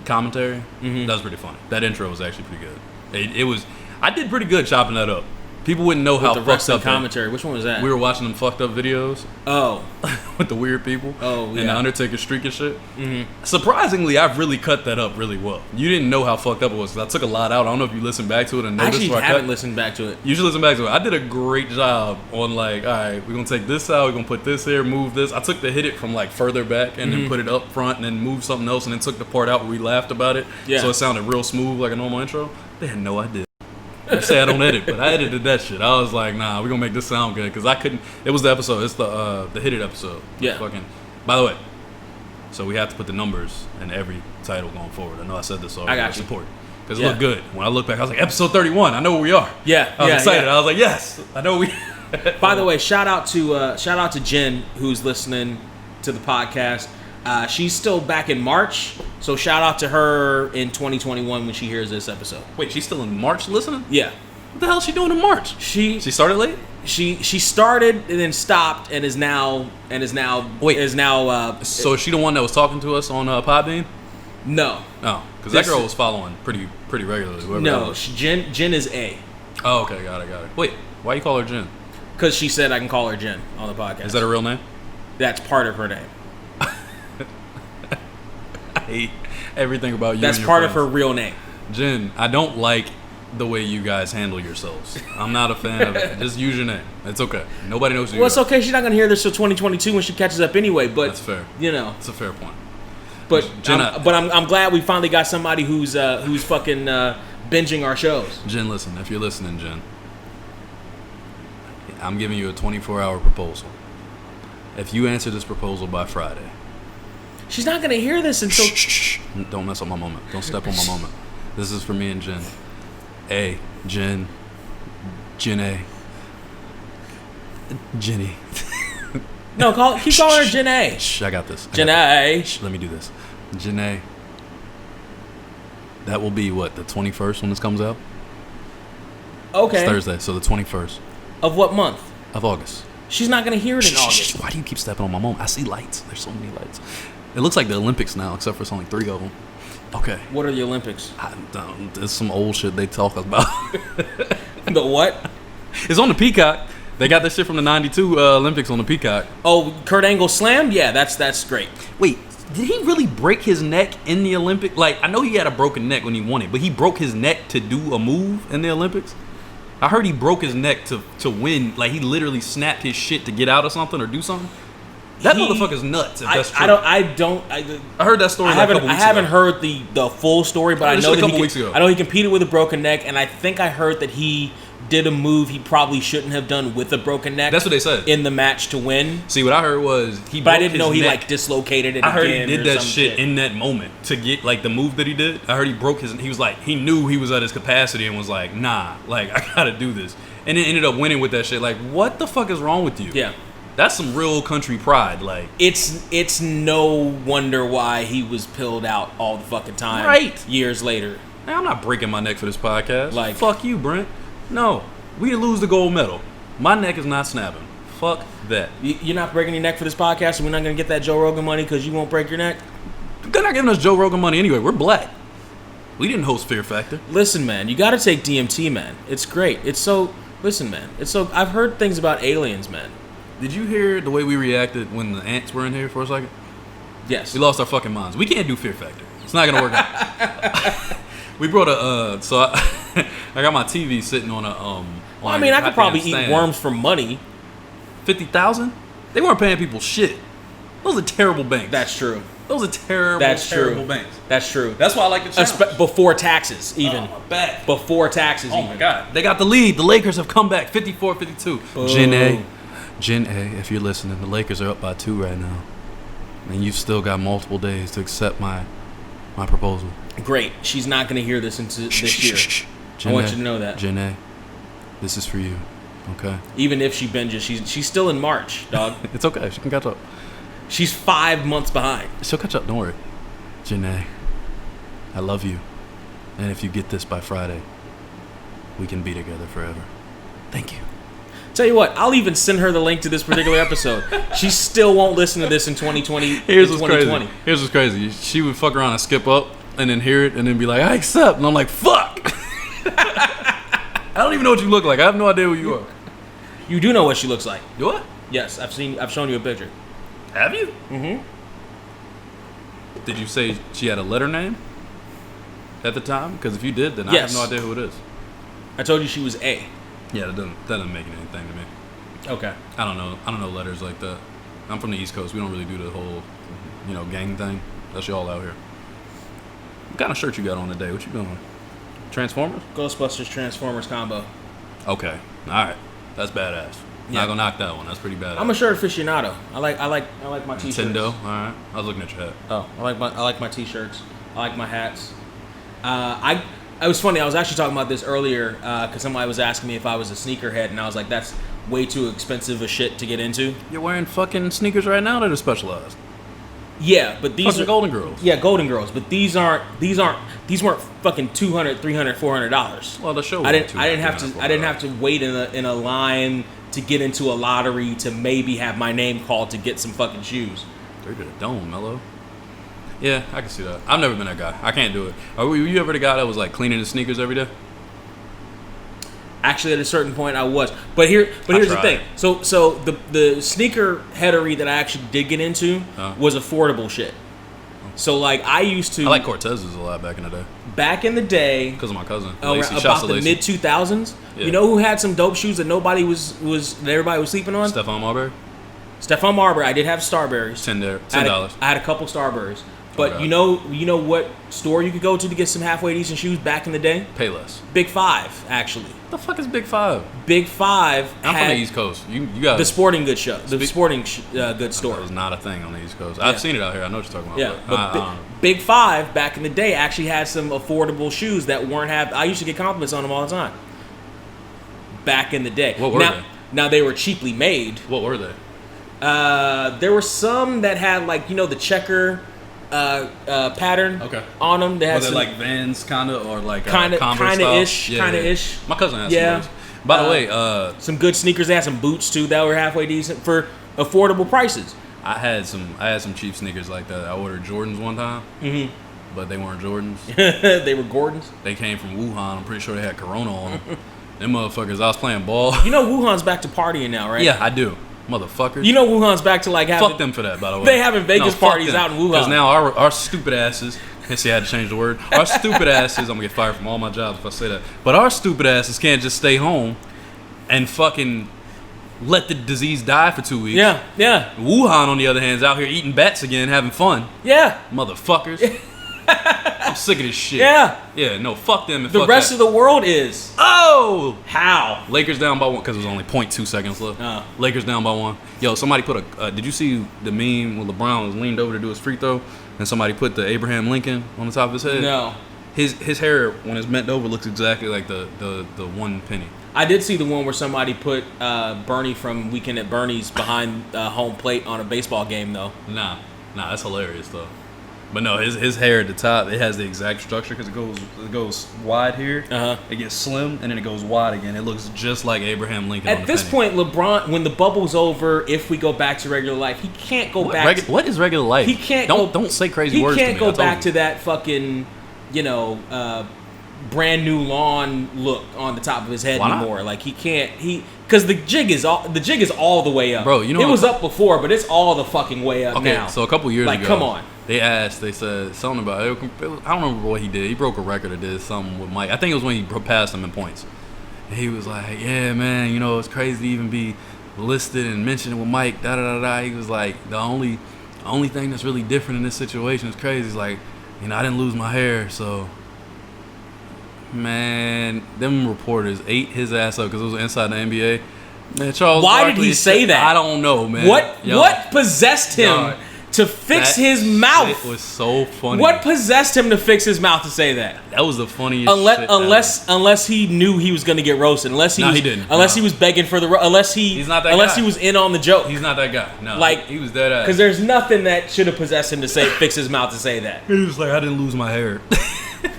commentary. Mm-hmm. That was pretty funny. That intro was actually pretty good. It was. I did pretty good chopping that up. People wouldn't know how the fucked wrestling up commentary. Which one was that? We were watching them fucked up videos. Oh, with the weird people. Oh, yeah. And the Undertaker streak and shit. Mm-hmm. Surprisingly, I've really cut that up really well. You didn't know how fucked up it was because I took a lot out. I don't know if you listened back to it and noticed. I actually haven't listened back to it. You should listen back to it. I did a great job on like, all right, we're gonna take this out. We're gonna put this here, move this. I took the hit it from like further back and then put it up front and then move something else and then took the part out where we laughed about it. Yeah. So it sounded real smooth like a normal intro. They had no idea. I say I don't edit, but I edited that shit. I was like, nah, we're gonna make this sound good because I couldn't. It was the episode. It's the hit it episode. Yeah. Fucking. By the way, so we have to put the numbers in every title going forward. I know I said this already. I got you. Support because it looked good. When I look back, I was like, episode 31. I know where we are. Yeah. I was excited. I was like, yes, I know we. By the way, shout out to Jen who's listening to the podcast. She's still back in March, so shout out to her in 2021 when she hears this episode. Wait, she's still in March listening? Yeah. What the hell is she doing in March? She started late? She started and then stopped and is now So is she the one that was talking to us on Podbean? No. Oh, because that girl was following pretty regularly. No, Jen is A. Oh, okay, got it. Wait, why you call her Jen? Because she said I can call her Jen on the podcast. Is that a real name? That's part of her name. I hate everything about you. That's and your part friends. of her real name. Jen, I don't like the way you guys handle yourselves. I'm not a fan of it. Just use your name. It's okay. Nobody knows who you are. Well, it's okay. She's not going to hear this till 2022 when she catches up anyway. But that's fair. You know, it's a fair point. But Jen, I'm glad we finally got somebody who's fucking binging our shows. Jen, listen. If you're listening, Jen, I'm giving you a 24-hour proposal. If you answer this proposal by Friday. She's not going to hear this until... Shh. Don't mess up my moment. Don't step on my moment. This is for me and Jen. A. Jen. Jen A. Jenny. No, keep calling her Jen A. Shh, I got this. Jen A. Shh, let me do this. Jen A. That will be what, the 21st when this comes out? Okay. It's Thursday, so the 21st. Of what month? Of August. She's not going to hear it in August. Why do you keep stepping on my moment? I see lights. There's so many lights. It looks like the Olympics now, except for it's only 3 of them. Okay. What are the Olympics? There's some old shit they talk about. The what? It's on the Peacock. They got this shit from the 92 Olympics on the Peacock. Oh, Kurt Angle slammed? Yeah, that's great. Wait, did he really break his neck in the Olympics? Like, I know he had a broken neck when he won it, but he broke his neck to do a move in the Olympics? I heard he broke his neck to win. Like, he literally snapped his shit to get out or something or do something. That motherfucker's nuts, if that's true. I heard that story I haven't heard the full story, but I know that I know he competed with a broken neck, and I think I heard that he did a move he probably shouldn't have done with a broken neck. That's what they said. In the match to win. See, what I heard was but I didn't know he like dislocated it. I heard he did that shit in that moment to get like the move that he did. I heard he broke his. He was like, he knew he was at his capacity and was like, nah, like I gotta do this, and then ended up winning with that shit. Like, what the fuck is wrong with you? Yeah. That's some real country pride. Like, it's no wonder why he was pilled out all the fucking time. Right. Years later. Man, I'm not breaking my neck for this podcast. Like, fuck you, Brent. No, we didn't lose the gold medal. My neck is not snapping. Fuck that. You're not breaking your neck for this podcast, and we're not gonna get that Joe Rogan money because you won't break your neck. They're not giving us Joe Rogan money anyway. We're black. We didn't host Fear Factor. Listen, man, you got to take DMT, man. It's great. It's so. Listen, man. It's so. I've heard things about aliens, man. Did you hear the way we reacted when the ants were in here for a second? Yes. We lost our fucking minds. We can't do Fear Factor. It's not gonna work out. We brought a so I got my TV sitting on a Well, I mean, I could probably eat worms for money. 50,000? They weren't paying people shit. Those are terrible banks. That's true. Those are terrible. That's terrible true. banks. That's true. That's why I like the challenge. Before taxes, even. Oh, my back. Before taxes, oh even. My god. They got the lead. The Lakers have come back 54-52. Jen A, if you're listening, the Lakers are up by 2 right now. And you've still got multiple days to accept my proposal. Great. She's not going to hear this into this year. I want you to know that. Jen A, this is for you. Okay? Even if she binges, she's still in March, dog. It's okay. She can catch up. She's 5 months behind. She'll catch up. Don't worry. Jen A, I love you. And if you get this by Friday, we can be together forever. Thank you. Tell you what, I'll even send her the link to this particular episode. She still won't listen to this in 2020. Here's what's crazy. She would fuck around and skip up and then hear it and then be like, I accept. And I'm like, fuck. I don't even know what you look like. I have no idea who you are. You do know what she looks like. You what? Yes, I've shown you a picture. Have you? Mm-hmm. Did you say she had a letter name at the time? Because if you did, then yes. I have no idea who it is. I told you she was A. Yeah, that doesn't make anything to me. Okay. I don't know letters like that. I'm from the East Coast. We don't really do the whole, gang thing. That's y'all out here. What kind of shirt you got on today? What you doing? Transformers? Ghostbusters Transformers combo. Okay. All right. That's badass. Yeah. Not gonna knock that one. That's pretty badass. I'm a shirt aficionado. I like my t-shirts. Nintendo. All right. I was looking at your hat. Oh, I like my t-shirts. I like my hats. It was funny. I was actually talking about this earlier because somebody was asking me if I was a sneakerhead, and I was like, "That's way too expensive a shit to get into." You're wearing fucking sneakers right now that are specialized. Yeah, but these are Golden Girls. Yeah, Golden Girls, but these weren't fucking $200, $300, $400. Well, the show. I didn't have to wait in a line to get into a lottery to maybe have my name called to get some fucking shoes. They're to the dome, Mello. Yeah, I can see that. I've never been that guy. I can't do it. Were you ever the guy that was like cleaning his sneakers every day? Actually, at a certain point, I was. But here's the thing. So the sneaker headery that I actually did get into was affordable shit. So like I used to. I like Cortez's a lot back in the day. Back in the day, because of my cousin. About the mid 2000s. Yeah. You know who had some dope shoes that everybody was sleeping on? Stephon Marbury. Stephon Marbury. I did have Starberries. $10. I had a couple Starberries. But okay. you know what store you could go to get some halfway decent shoes back in the day? Payless. Big Five, actually. What the fuck is Big Five? Big Five. I'm from the East Coast. You got the sporting goods show. The sporting goods store. That was not a thing on the East Coast. I've seen it out here. I know what you're talking about. Yeah, but Big Five back in the day actually had some affordable shoes that weren't I used to get compliments on them all the time. Back in the day. What were they? Now they were cheaply made. What were they? There were some that had the checker pattern on them. They had was it like Vans kind of or like kind of ish. My cousin had some of those. By the way, some good sneakers. They had some boots too that were halfway decent for affordable prices. I had some cheap sneakers like that. I ordered Jordans one time. Mm-hmm. but they weren't Jordans. They were Gordons. They came from Wuhan. I'm pretty sure they had Corona on them. Them motherfuckers, I was playing ball. You know Wuhan's back to partying now, right? Yeah, I do. Motherfuckers. You know Wuhan's back to like having... Fuck them for that, by the way. They having Vegas parties out in Wuhan. Because now our stupid asses... I see I had to change the word. Our stupid asses... I'm going to get fired from all my jobs if I say that. But our stupid asses can't just stay home and fucking let the disease die for 2 weeks. Yeah, yeah. Wuhan, on the other hand, is out here eating bats again, having fun. Yeah. Motherfuckers. I'm sick of this shit. Yeah. Yeah, no, fuck them and the fuck rest that. of the world is. Oh! How? Lakers down by 1 because it was only 0.2 seconds left. Lakers down by 1. Yo, somebody put a... did you see the meme when LeBron was leaned over to do his free throw and somebody put the Abraham Lincoln on the top of his head? No. His hair, when it's bent over, looks exactly like the 1 penny. I did see the one where somebody put Bernie from Weekend at Bernie's behind home plate on a baseball game, though. Nah, that's hilarious, though. But no, his hair at the top, it has the exact structure because it goes wide here, it gets slim, and then it goes wide again. It looks just like Abraham Lincoln. At this point, LeBron, when the bubble's over, if we go back to regular life, he can't go back. What is regular life? He can't. Don't say crazy words. He can't to me. go back to that fucking, brand new lawn look on the top of his head anymore. Like he can't. Because the jig is all the way up. Bro, you know it was up before, but it's all the fucking way up now. Okay, so a couple years ago, come on. They said something about it. I don't remember what he did. He broke a record or did something with Mike. I think it was when he passed him in points. And he was like, yeah, man, it's crazy to even be listed and mentioned with Mike, da-da-da-da. He was like, the only thing that's really different in this situation is crazy. He's like, I didn't lose my hair, so... Man, them reporters ate his ass up because it was inside the NBA. Man, Charles Why Barkley did he say that? I don't know, man. What possessed him to fix his mouth? It was so funny. What possessed him to fix his mouth to say that? That was the funniest shit unless he knew he was going to get roasted. Unless he didn't. Unless he was begging for the he's not that unless guy. he was in on the joke. He's not that guy. No. Like he was dead ass. Because there's nothing that should have possessed him to fix his mouth to say that. He was like, I didn't lose my hair.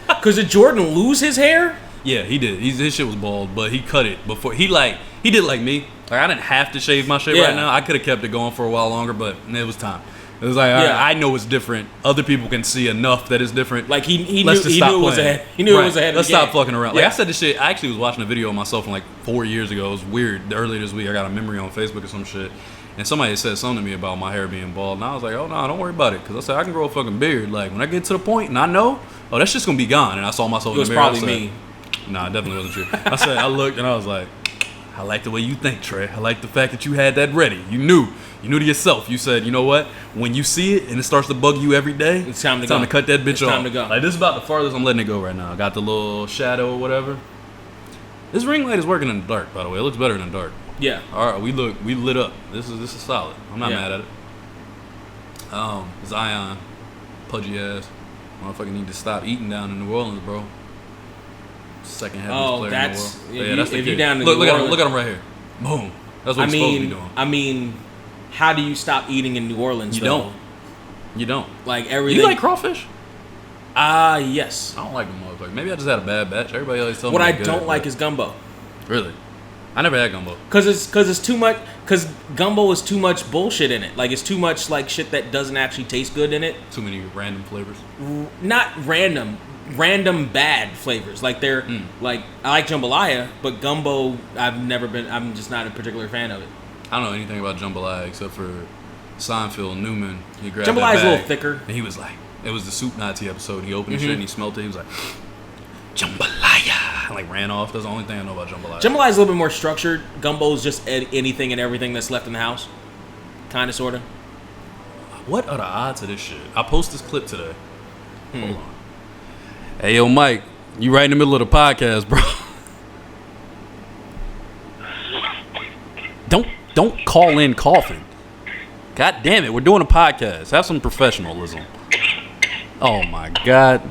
Because did Jordan lose his hair? Yeah, he did. His shit was bald, but he cut it before. He did like me. Like I didn't have to shave my shit right now. I could have kept it going for a while longer, but it was time. It was like, all right, I know it's different. Other people can see enough that it's different. Like he knew it was ahead. He knew it was ahead. Let's stop fucking around. Like I said this shit. I actually was watching a video of myself from like 4 years ago. It was weird. Earlier this week, I got a memory on Facebook or some shit. And somebody said something to me about my hair being bald. And I was like, oh, no, don't worry about it. Because I said, I can grow a fucking beard. Like, when I get to the point and I know, oh, that's just going to be gone. And I saw myself in the mirror. It was probably me. Nah, it definitely wasn't true. I looked and I was like, I like the way you think, Trey. I like the fact that you had that ready. You knew to yourself. You said, you know what? When you see it and it starts to bug you every day, it's time to cut that bitch off. Time to go. Like, this is about the farthest I'm letting it go right now. I got the little shadow or whatever. This ring light is working in the dark, by the way. It looks better in the dark. Yeah. All right, we lit up. This is solid. I'm not mad at it. Zion, pudgy ass, motherfucker need to stop eating down in New Orleans, bro. Second heaviest player in the world. Yeah, that's the kid. Down in look at him right here. Boom. That's what he's supposed to be doing. I mean, how do you stop eating in New Orleans? You don't. Like everything. You like crawfish? Yes. I don't like them motherfuckers. Maybe I just had a bad batch. Everybody always tells me. What I don't like is gumbo. Really? I never had gumbo. Cause it's too much. Cause gumbo is too much bullshit in it. Like it's too much like shit that doesn't actually taste good in it. Too many random flavors. Not random bad flavors. Like they're like I like jambalaya, but gumbo I'm just not a particular fan of it. I don't know anything about jambalaya except for Seinfeld Newman. He grabbed Jambalaya's that a little bag, thicker. and he was like, it was the soup Nazi episode. He opened the shit and he smelled it. He was like, jambalaya. I like ran off. That's the only thing I know about jambalaya. Jambalaya is a little bit more structured. Gumbo is just anything and everything that's left in the house. Kind of, sort of. What are the odds of this shit? I post this clip today. Hold on. Hey, yo, Mike. You right in the middle of the podcast, bro. Don't call in coughing. God damn it. We're doing a podcast. Have some professionalism. Oh, my God.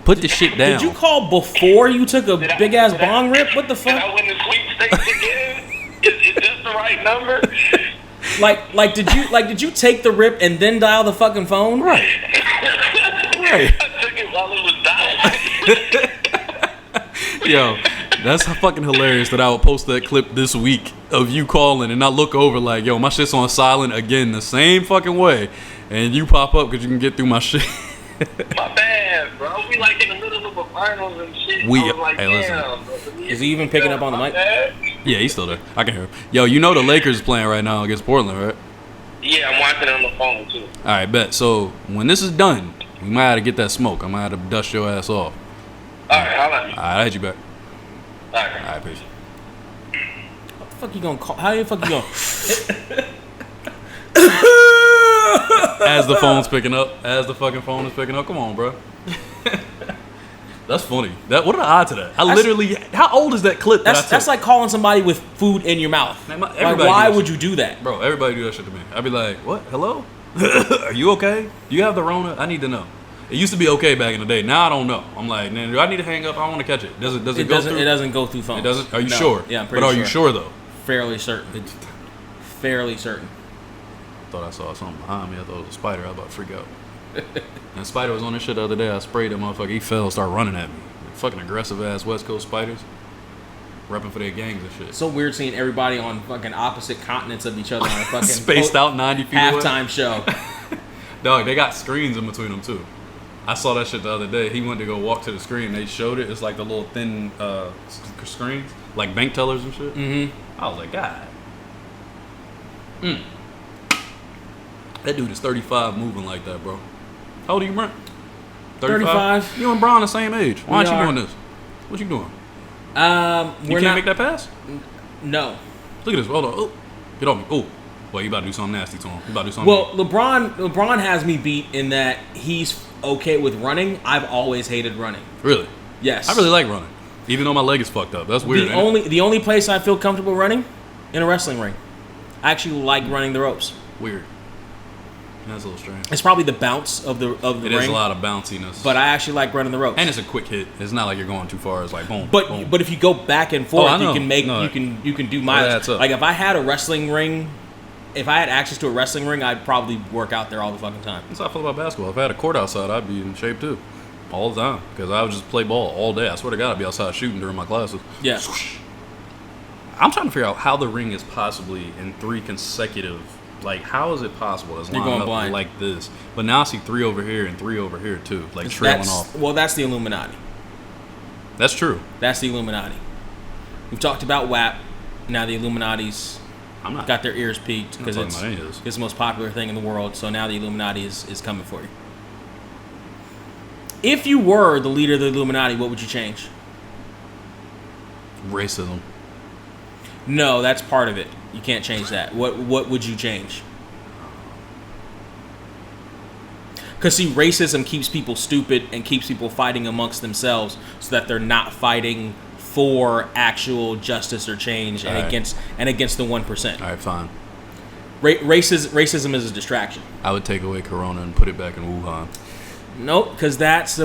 Put this shit down. Did you call before you took a big ass bong rip? What the fuck? Did I win the sweepstakes again? Is this the right number? Like did you take the rip and then dial the fucking phone? Right. I took it while it was dying. Yo, that's fucking hilarious that I would post that clip this week of you calling and I look over like, yo, my shit's on silent again the same fucking way. And you pop up because you can get through my shit. My bad, bro. We like in the middle of a finals and shit. We- I was like, hey, listen. damn. Bro. Is he even picking up on the My mic? bad. Yeah, he's still there. I can hear him. Yo, you know the Lakers playing right now against Portland, right? Yeah, I'm watching it on the phone too. All right, bet. So when this is done, we might have to get that smoke. I might have to dust your ass off. All right, how about you? All right, I'll hit you back. All right. All right, peace. What the fuck you gonna call? How the fuck you gonna? As the phone's picking up, as the fucking phone is picking up. Come on, bro. That's funny. What are the odds of that? How old is that clip? That's like calling somebody with food in your mouth. Man, Like, everybody why do that would shit. you do that? Bro, everybody do that shit to me. I'd be like, what? Hello? Are you okay? Do you have the Rona? I need to know. It used to be okay back in the day. Now I don't know. I'm like, man, do I need to hang up? I want to catch it. Does it go through? It doesn't go through phones. It doesn't? Are you No. sure? Yeah, I'm pretty But are sure. you sure, though? Fairly certain. Fairly certain. Thought I saw something behind me. I thought it was a spider. I was about to freak out. And spider was on this shit the other day. I sprayed that motherfucker. He fell and started running at me. Fucking aggressive ass West Coast spiders. Repping for their gangs and shit. It's so weird seeing everybody on fucking opposite continents of each other on a fucking Spaced out 90 feet away. halftime show. Dog, they got screens in between them too. I saw that shit the other day. He went to go walk to the screen. They showed it. It's like the little thin screens, like bank tellers and shit. Mm-hmm. I was like, God. That dude is 35 moving like that, bro. How old are you, Brent? 35. You and Bron the same age. Why aren't We you are. doing this? What you doing? You We're can't not. make that pass? No. Look at this. Hold on. Oh, get on me. Oh, well, you about to do something nasty to him. You about to do something. Well, LeBron has me beat in that he's okay with running. I've always hated running. Really? Yes. I really like running, even though my leg is fucked up. That's weird. ain't it? The only place I feel comfortable running in a wrestling ring. I actually like running the ropes. Weird. That's a little strange. It's probably the bounce of the It ring. is a lot of bounciness. But I actually like running the ropes. And it's a quick hit. It's not like you're going too far. It's like boom. But boom. but if you go back and forth, I you know. can make No. you can do miles. That's up. Like if I had a wrestling ring, if I had access to a wrestling ring, I'd probably work out there all the fucking time. That's how I feel about basketball. If I had a court outside, I'd be in shape too, all the time. Because I would just play ball all day. I swear to God, I'd be outside shooting during my classes. Yeah. Swoosh. I'm trying to figure out how the ring is possibly in 3 consecutive. Like, how is it possible? It's You're lined going up blind. like this. But now I see 3 over here and 3 over here too, like trailing off. Well, that's the Illuminati. That's true. That's the Illuminati. We've talked about WAP. Now the Illuminati's I'm not. got their ears peaked because talking it's about any of this. it's the most popular thing in the world. So now the Illuminati is coming for you. If you were the leader of the Illuminati, what would you change? Racism. No, that's part of it. You can't change that. What would you change? Because see, racism keeps people stupid and keeps people fighting amongst themselves, so that they're not fighting for actual justice or change and All right. against the 1%. All right, fine. Racism is a distraction. I would take away Corona and put it back in Wuhan. Nope, because that's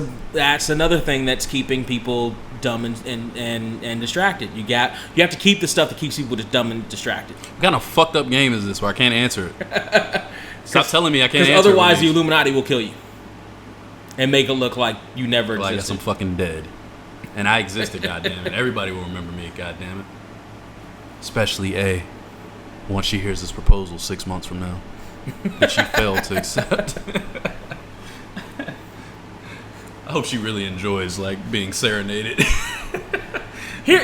another thing that's keeping people dumb and distracted. You have to keep the stuff that keeps people just dumb and distracted. What kind of fucked up game is this where I can't answer it? Stop telling me I can't answer Because it. otherwise, the Louise. Illuminati will kill you and make it look like you never Well, I guess I'm existed. fucking dead. And I existed, goddammit. Everybody will remember me, goddammit. Especially A. Once she hears this proposal 6 months from now. That she failed to accept. I hope she really enjoys, like, being serenaded.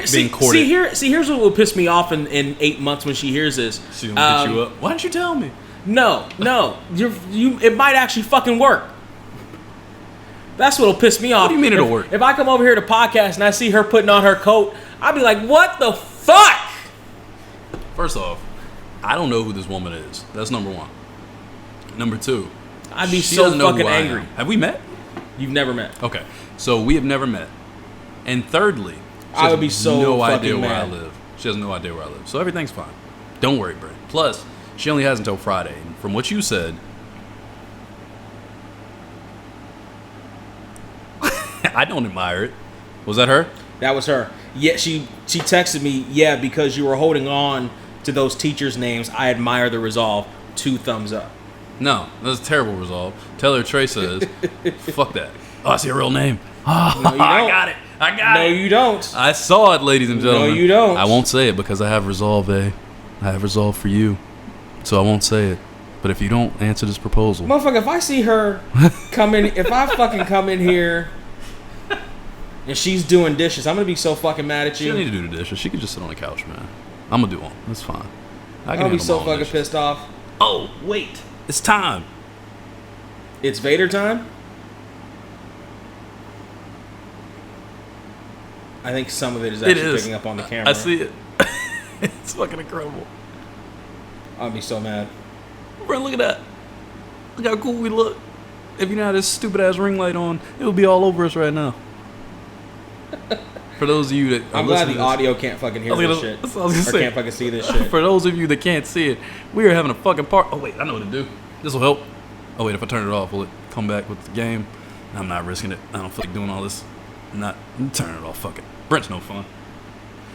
See, courted. here's what will piss me off in 8 months when she hears this. She gonna get you up. Why didn't you tell me? No, it might actually fucking work. That's what'll piss me off. What do you mean it'll work? If I come over here to podcast and I see her putting on her coat, I'll be like, what the fuck? First off, I don't know who this woman is. That's number one. Number two, I'd be she so doesn't know fucking who I am. angry. Have we met? You've never met. Okay, so we have never met. And thirdly, she I would has be so no idea fucking where I mad. live. She has no idea where I live. So everything's fine. Don't worry, Brent. Plus, she only has until Friday. And from what you said, I don't admire it. Was that her? That was her. Yeah, she texted me, yeah, because you were holding on to those teachers' names. I admire the resolve. 2 thumbs up. No, that's a terrible resolve. Tell her Trey says, fuck that. Oh, I see a real name. Oh, No, you don't. I got it. I got No, it. you don't. I saw it, ladies and gentlemen. you don't. I won't say it because I have resolve, I have resolve for you. So I won't say it. But if you don't answer this proposal, Motherfucker, if I see her come in, if I fucking come in here and she's doing dishes, I'm gonna be so fucking mad at she you. don't need to do the dishes. She can just sit on the couch, man. I'm gonna do them. That's fine. I I'll be so handle my own fucking dishes. pissed off. Oh, wait. It's time. It's Vader time? I think some of it is actually picking up on the camera. I see it. It's fucking incredible. I'll be so mad. Bro, look at that. Look how cool we look. If you didn't have this stupid ass ring light on, it would be all over us right now. For those of you that I'm glad the audio can't fucking hear this shit. That's what I was gonna Or say. can't fucking see this shit. For those of you that can't see it, we are having a fucking part. Oh wait, I know what to do. This will help. Oh wait, if I turn it off, will it come back with the game? I'm not risking it. I don't feel like doing all this. I'm turn it off. Fuck it. Brent's no fun.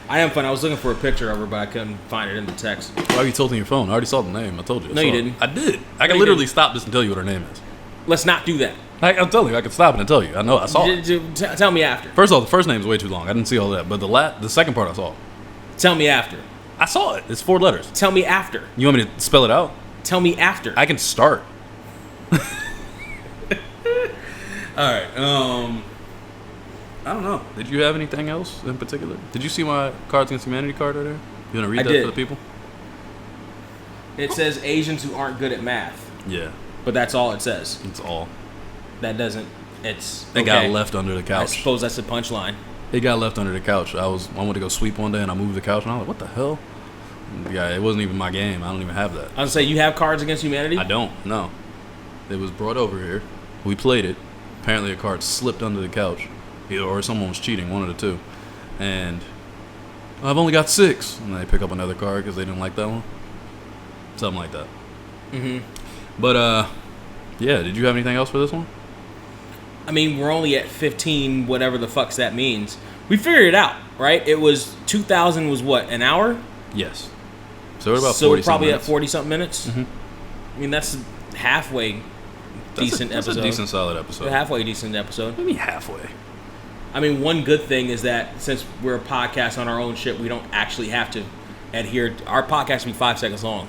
I am fun. I was looking for a picture of her, but I couldn't find it in the text. Why are you tilting your phone? I already saw the name. I told you. No, you didn't. I did. I No, can you literally didn't. stop this and tell you what her name is. Let's not do that. I'm telling you, I can stop it and tell you. I know. I saw it. Tell me after. First of all, the first name is way too long. I didn't see all that. But the second part I saw. Tell me after. I saw it. It's 4 letters. Tell me after. You want me to spell it out? Tell me after. I can start. All right. I don't know. Did you have anything else in particular? Did you see my Cards Against Humanity card right there? You want to read that did. for the people? It says Asians who aren't good at math, Yeah. but that's all it says. It's all. That doesn't. It's. They okay. got left under the I couch. suppose that's the punchline. It got left under the couch. I went to go sweep one day and I moved the couch and I was like, what the hell? Yeah, it wasn't even my game. I don't even have that. I was gonna say you have Cards Against Humanity. I don't. No. It was brought over here. We played it. Apparently a card slipped under the couch. Or someone was cheating, one of the two. And I've only got 6. And they pick up another card because they didn't like that one. Something like that. Mm-hmm. But, yeah, did you have anything else for this one? I mean, we're only at 15, whatever the fucks that means. We figured it out, right? It was 2,000 was what, an hour? Yes. So we're about 40 So we're probably minutes. at 40 something minutes. Mhm. I mean, that's halfway decent that's episode. a decent, solid episode. A halfway decent episode. What do you mean halfway? I mean, one good thing is that since we're a podcast on our own shit, we don't actually have to adhere. Our podcast would be 5 seconds long,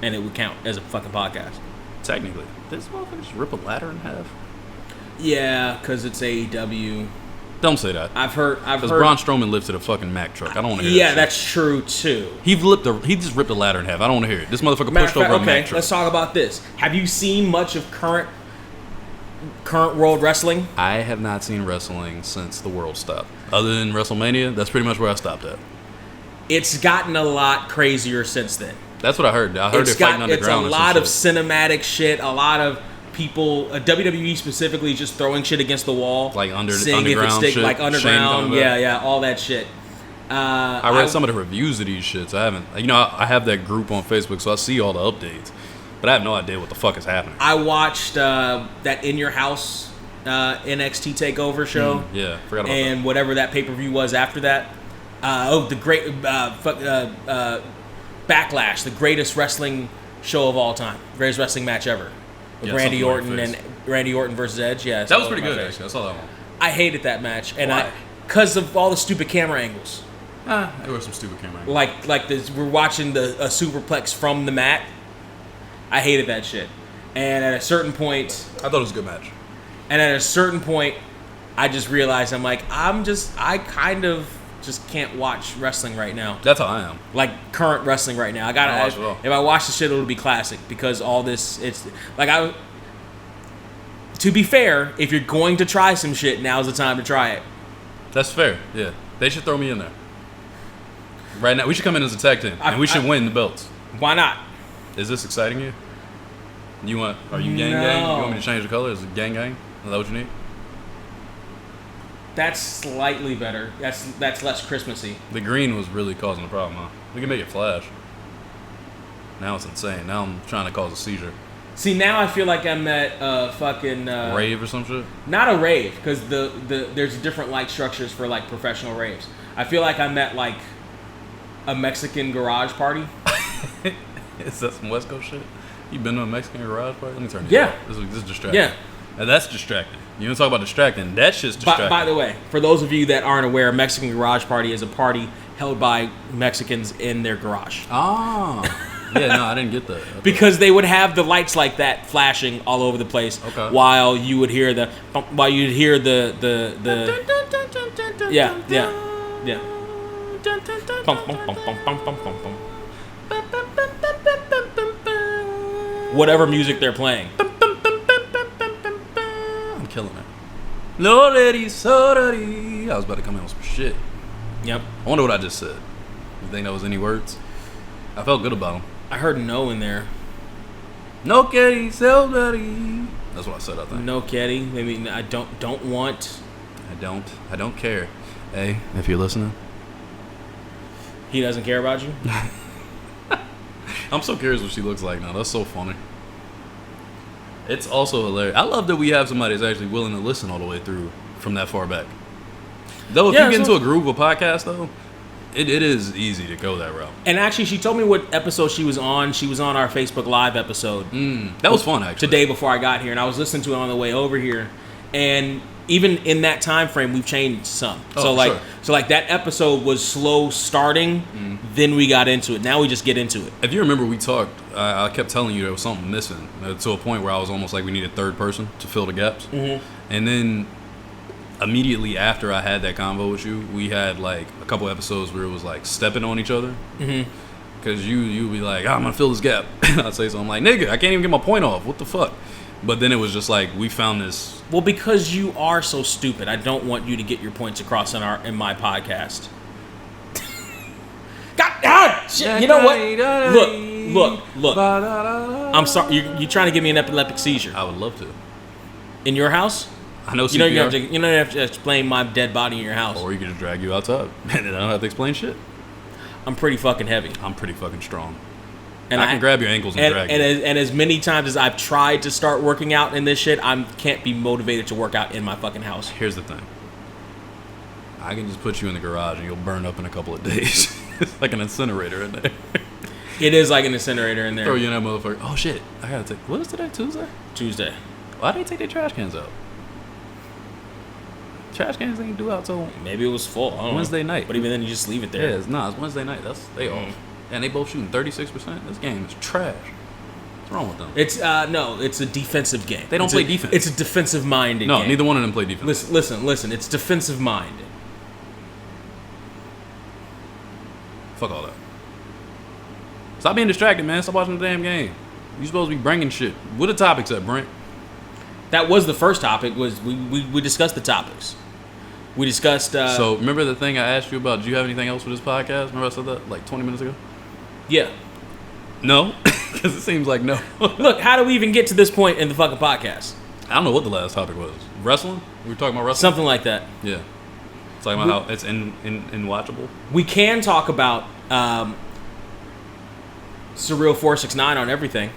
and it would count as a fucking podcast. Technically. This motherfucker just rip a ladder in half? Yeah, because it's AEW. Don't say that. I've heard. Because Braun Strowman lifted a fucking Mack truck. I don't want to hear Yeah, that. that's true too. He just ripped a ladder in half. I don't want to hear it. This motherfucker Matter pushed of fact, over a okay, Mack truck. let's talk about this. Have you seen much of current world wrestling? I have not seen wrestling since the world stopped. Other than WrestleMania, that's pretty much where I stopped at. It's gotten a lot crazier since then. That's what I heard. I heard they're fighting underground. It's a lot of cinematic shit. A lot of people, WWE specifically, just throwing shit against the wall, Like seeing underground if it's shit. like Shane underground, coming back. yeah, all that shit. I read some of the reviews of these shits. I haven't. You know, I have that group on Facebook, so I see all the updates. But I have no idea what the fuck is happening. I watched that In Your House NXT Takeover show. Yeah, forgot about And whatever that pay-per-view was after that. The great Backlash, the greatest wrestling show of all time, greatest wrestling match ever, with Yeah, Randy something Orton right and face. Randy Orton versus Edge. Yeah, that was pretty good, actually. I saw that one. I hated that match, and Why? because of all the stupid camera angles. There were some stupid camera angles. Like this, we're watching a superplex from the mat. I hated that shit. And at a certain point, I thought it was a good match. I just realized I'm like, I kind of just can't watch wrestling right now. That's how I am. Like current wrestling right now. I gotta. I watch it all. If I watch the shit, it'll be classic because all this. It's like To be fair, if you're going to try some shit, now's the time to try it. That's fair. Yeah, they should throw me in there. Right now, we should come in as a tag team, and we should win the belts. Why not? Is this exciting you? Are you gang? No. You want me to change the color? Is it gang? Is that what you need? That's slightly better. That's less Christmassy. The green was really causing the problem, huh? We can make it flash. Now it's insane. Now I'm trying to cause a seizure. See, now I feel like I'm at fucking Rave or some shit? Not a rave, because there's different light structures for like professional raves. I feel like I'm at like a Mexican garage party. Is that some West Coast shit? You been to a Mexican garage party? Let me turn this Yeah. off. This is distracting. Yeah. Now that's distracting. You don't talk about distracting. That shit's distracting. By the way, for those of you that aren't aware, a Mexican garage party is a party held by Mexicans in their garage. Ah. Yeah, no, I didn't get that. Because they would have the lights like that flashing all over the place, while you would hear the yeah. Whatever music they're playing. I'm killing it. Lordy, sorry. I was about to come in with some shit. Yep. I wonder what I just said. You think that was any words? I felt good about them. I heard no in there. No kitty, so dirty. That's what I said, I think. No kitty. I mean, I don't want. I don't care. Hey, if you're listening. He doesn't care about you? I'm so curious what she looks like now. That's so funny. It's also hilarious. I love that we have somebody that's actually willing to listen all the way through from that far back. Though, if you get into a groove of podcast, though, it is easy to go that route. And actually, she told me what episode she was on. She was on our Facebook Live episode. That was fun, actually. Today before I got here, and I was listening to it on the way over here. And even in that time frame, we've changed some. So that episode was slow starting, then we got into it. Now we just get into it. If you remember, we talked, I kept telling you there was something missing to a point where I was almost like we need a third person to fill the gaps. And then immediately after I had that convo with you, we had like a couple episodes where it was like stepping on each other. Because you'd be like, I'm going to fill this gap. I'd say something like, nigga, I can't even get my point off. What the fuck? But then it was just like, we found this. Well, because you are so stupid, I don't want you to get your points across in my podcast. God, shit. You know what? Look. I'm sorry. You're trying to give me an epileptic seizure. I would love to. In your house? I know CPR. You don't have to explain my dead body in your house. Or you could just drag you outside. And then I don't have to explain shit. I'm pretty fucking heavy. I'm pretty fucking strong. And I can grab your ankles and drag you. And as many times as I've tried to start working out in this shit, I can't be motivated to work out in my fucking house. Here's the thing. I can just put you in the garage and you'll burn up in a couple of days. It's like an incinerator in there. It is like an incinerator in there. Throw you in that motherfucker. Oh shit. I gotta take. What is today? Tuesday? Why did they take their trash cans out? Trash cans ain't due out till maybe it was full. I don't Wednesday know. night. But even then, you just leave it there. Yeah, it's Wednesday night. They off. And they both shooting 36%. This game is trash. What's wrong with them? It's no, it's a defensive game. They don't play defense. It's a defensive minded game. No, neither one of them play defense. Listen. It's defensive minded. Fuck all that. Stop being distracted, man. Stop watching the damn game. You supposed to be bringing shit. What are the topics at, Brent? That was the first topic. Was we discussed the topics. We discussed. So remember the thing I asked you about? Do you have anything else for this podcast? Remember I said that like 20 minutes ago? Yeah. No, because it seems like no. Look, how do we even get to this point in the fucking podcast? I don't know what the last topic was. Wrestling? We were talking about wrestling? Something like that. Yeah. Talking about how it's watchable. We can talk about Surreal 469 on everything.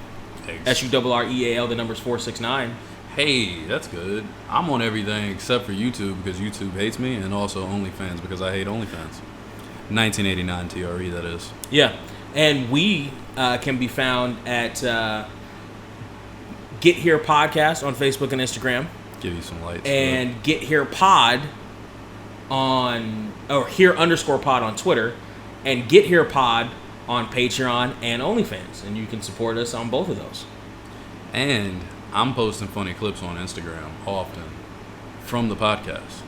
SURREAL, the number's 469. Hey, that's good. I'm on everything except for YouTube because YouTube hates me, and also OnlyFans because I hate OnlyFans. 1989 TRE, that is. Yeah. And we can be found at Get Here Podcast on Facebook and Instagram. Give you some lights. And Get Here Pod on, or Here_pod on Twitter. And Get Here Pod on Patreon and OnlyFans. And you can support us on both of those. And I'm posting funny clips on Instagram often from the podcast.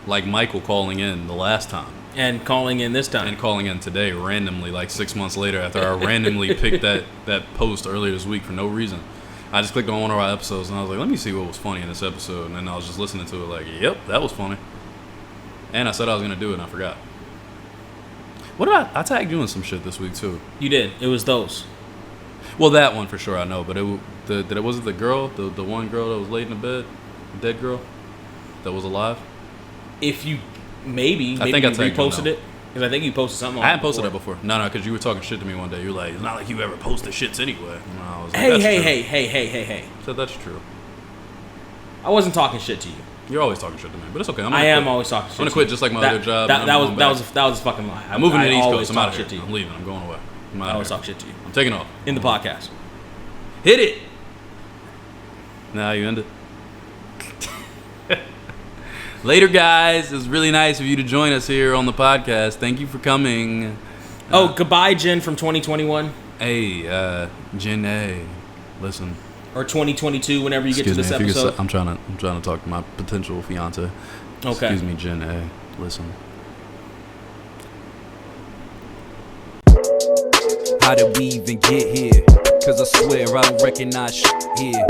Like Michael calling in the last time. And calling in this time. And calling in today randomly, like 6 months later after I randomly picked that post earlier this week for no reason. I just clicked on one of our episodes and I was like, let me see what was funny in this episode. And then I was just listening to it like, yep, that was funny. And I said I was going to do it and I forgot. What did I tagged you in some shit this week too. You did. It was those. Well, that one for sure I know, but was it the girl, the one girl that was laid in the bed, the dead girl that was alive? If you maybe I think you I tagged reposted you, it because I think you posted something. I hadn't posted that before. No, because you were talking shit to me one day. You were like, it's not like you ever posted shits anyway. And I was like, hey. So that's true. I wasn't talking shit to you. You're always talking shit to me, but it's okay. I am always talking shit. I'm gonna quit just like my other job. That was a fucking lie. I'm moving to the East always Coast. I'm out talk of here. shit to you. I'm leaving. I'm going away. I always talk shit to you. I'm taking off. In the podcast. Hit it. Now you end it. Later, guys. It was really nice of you to join us here on the podcast. Thank you for coming. Goodbye, Jen from 2021. Hey, Jen A, listen. Or 2022, whenever you get to Excuse this me, if you could episode. I'm trying to talk to my potential fiance. Okay. Excuse me, Jen A, listen. How did we even get here? Cause I swear I don't recognize shit here.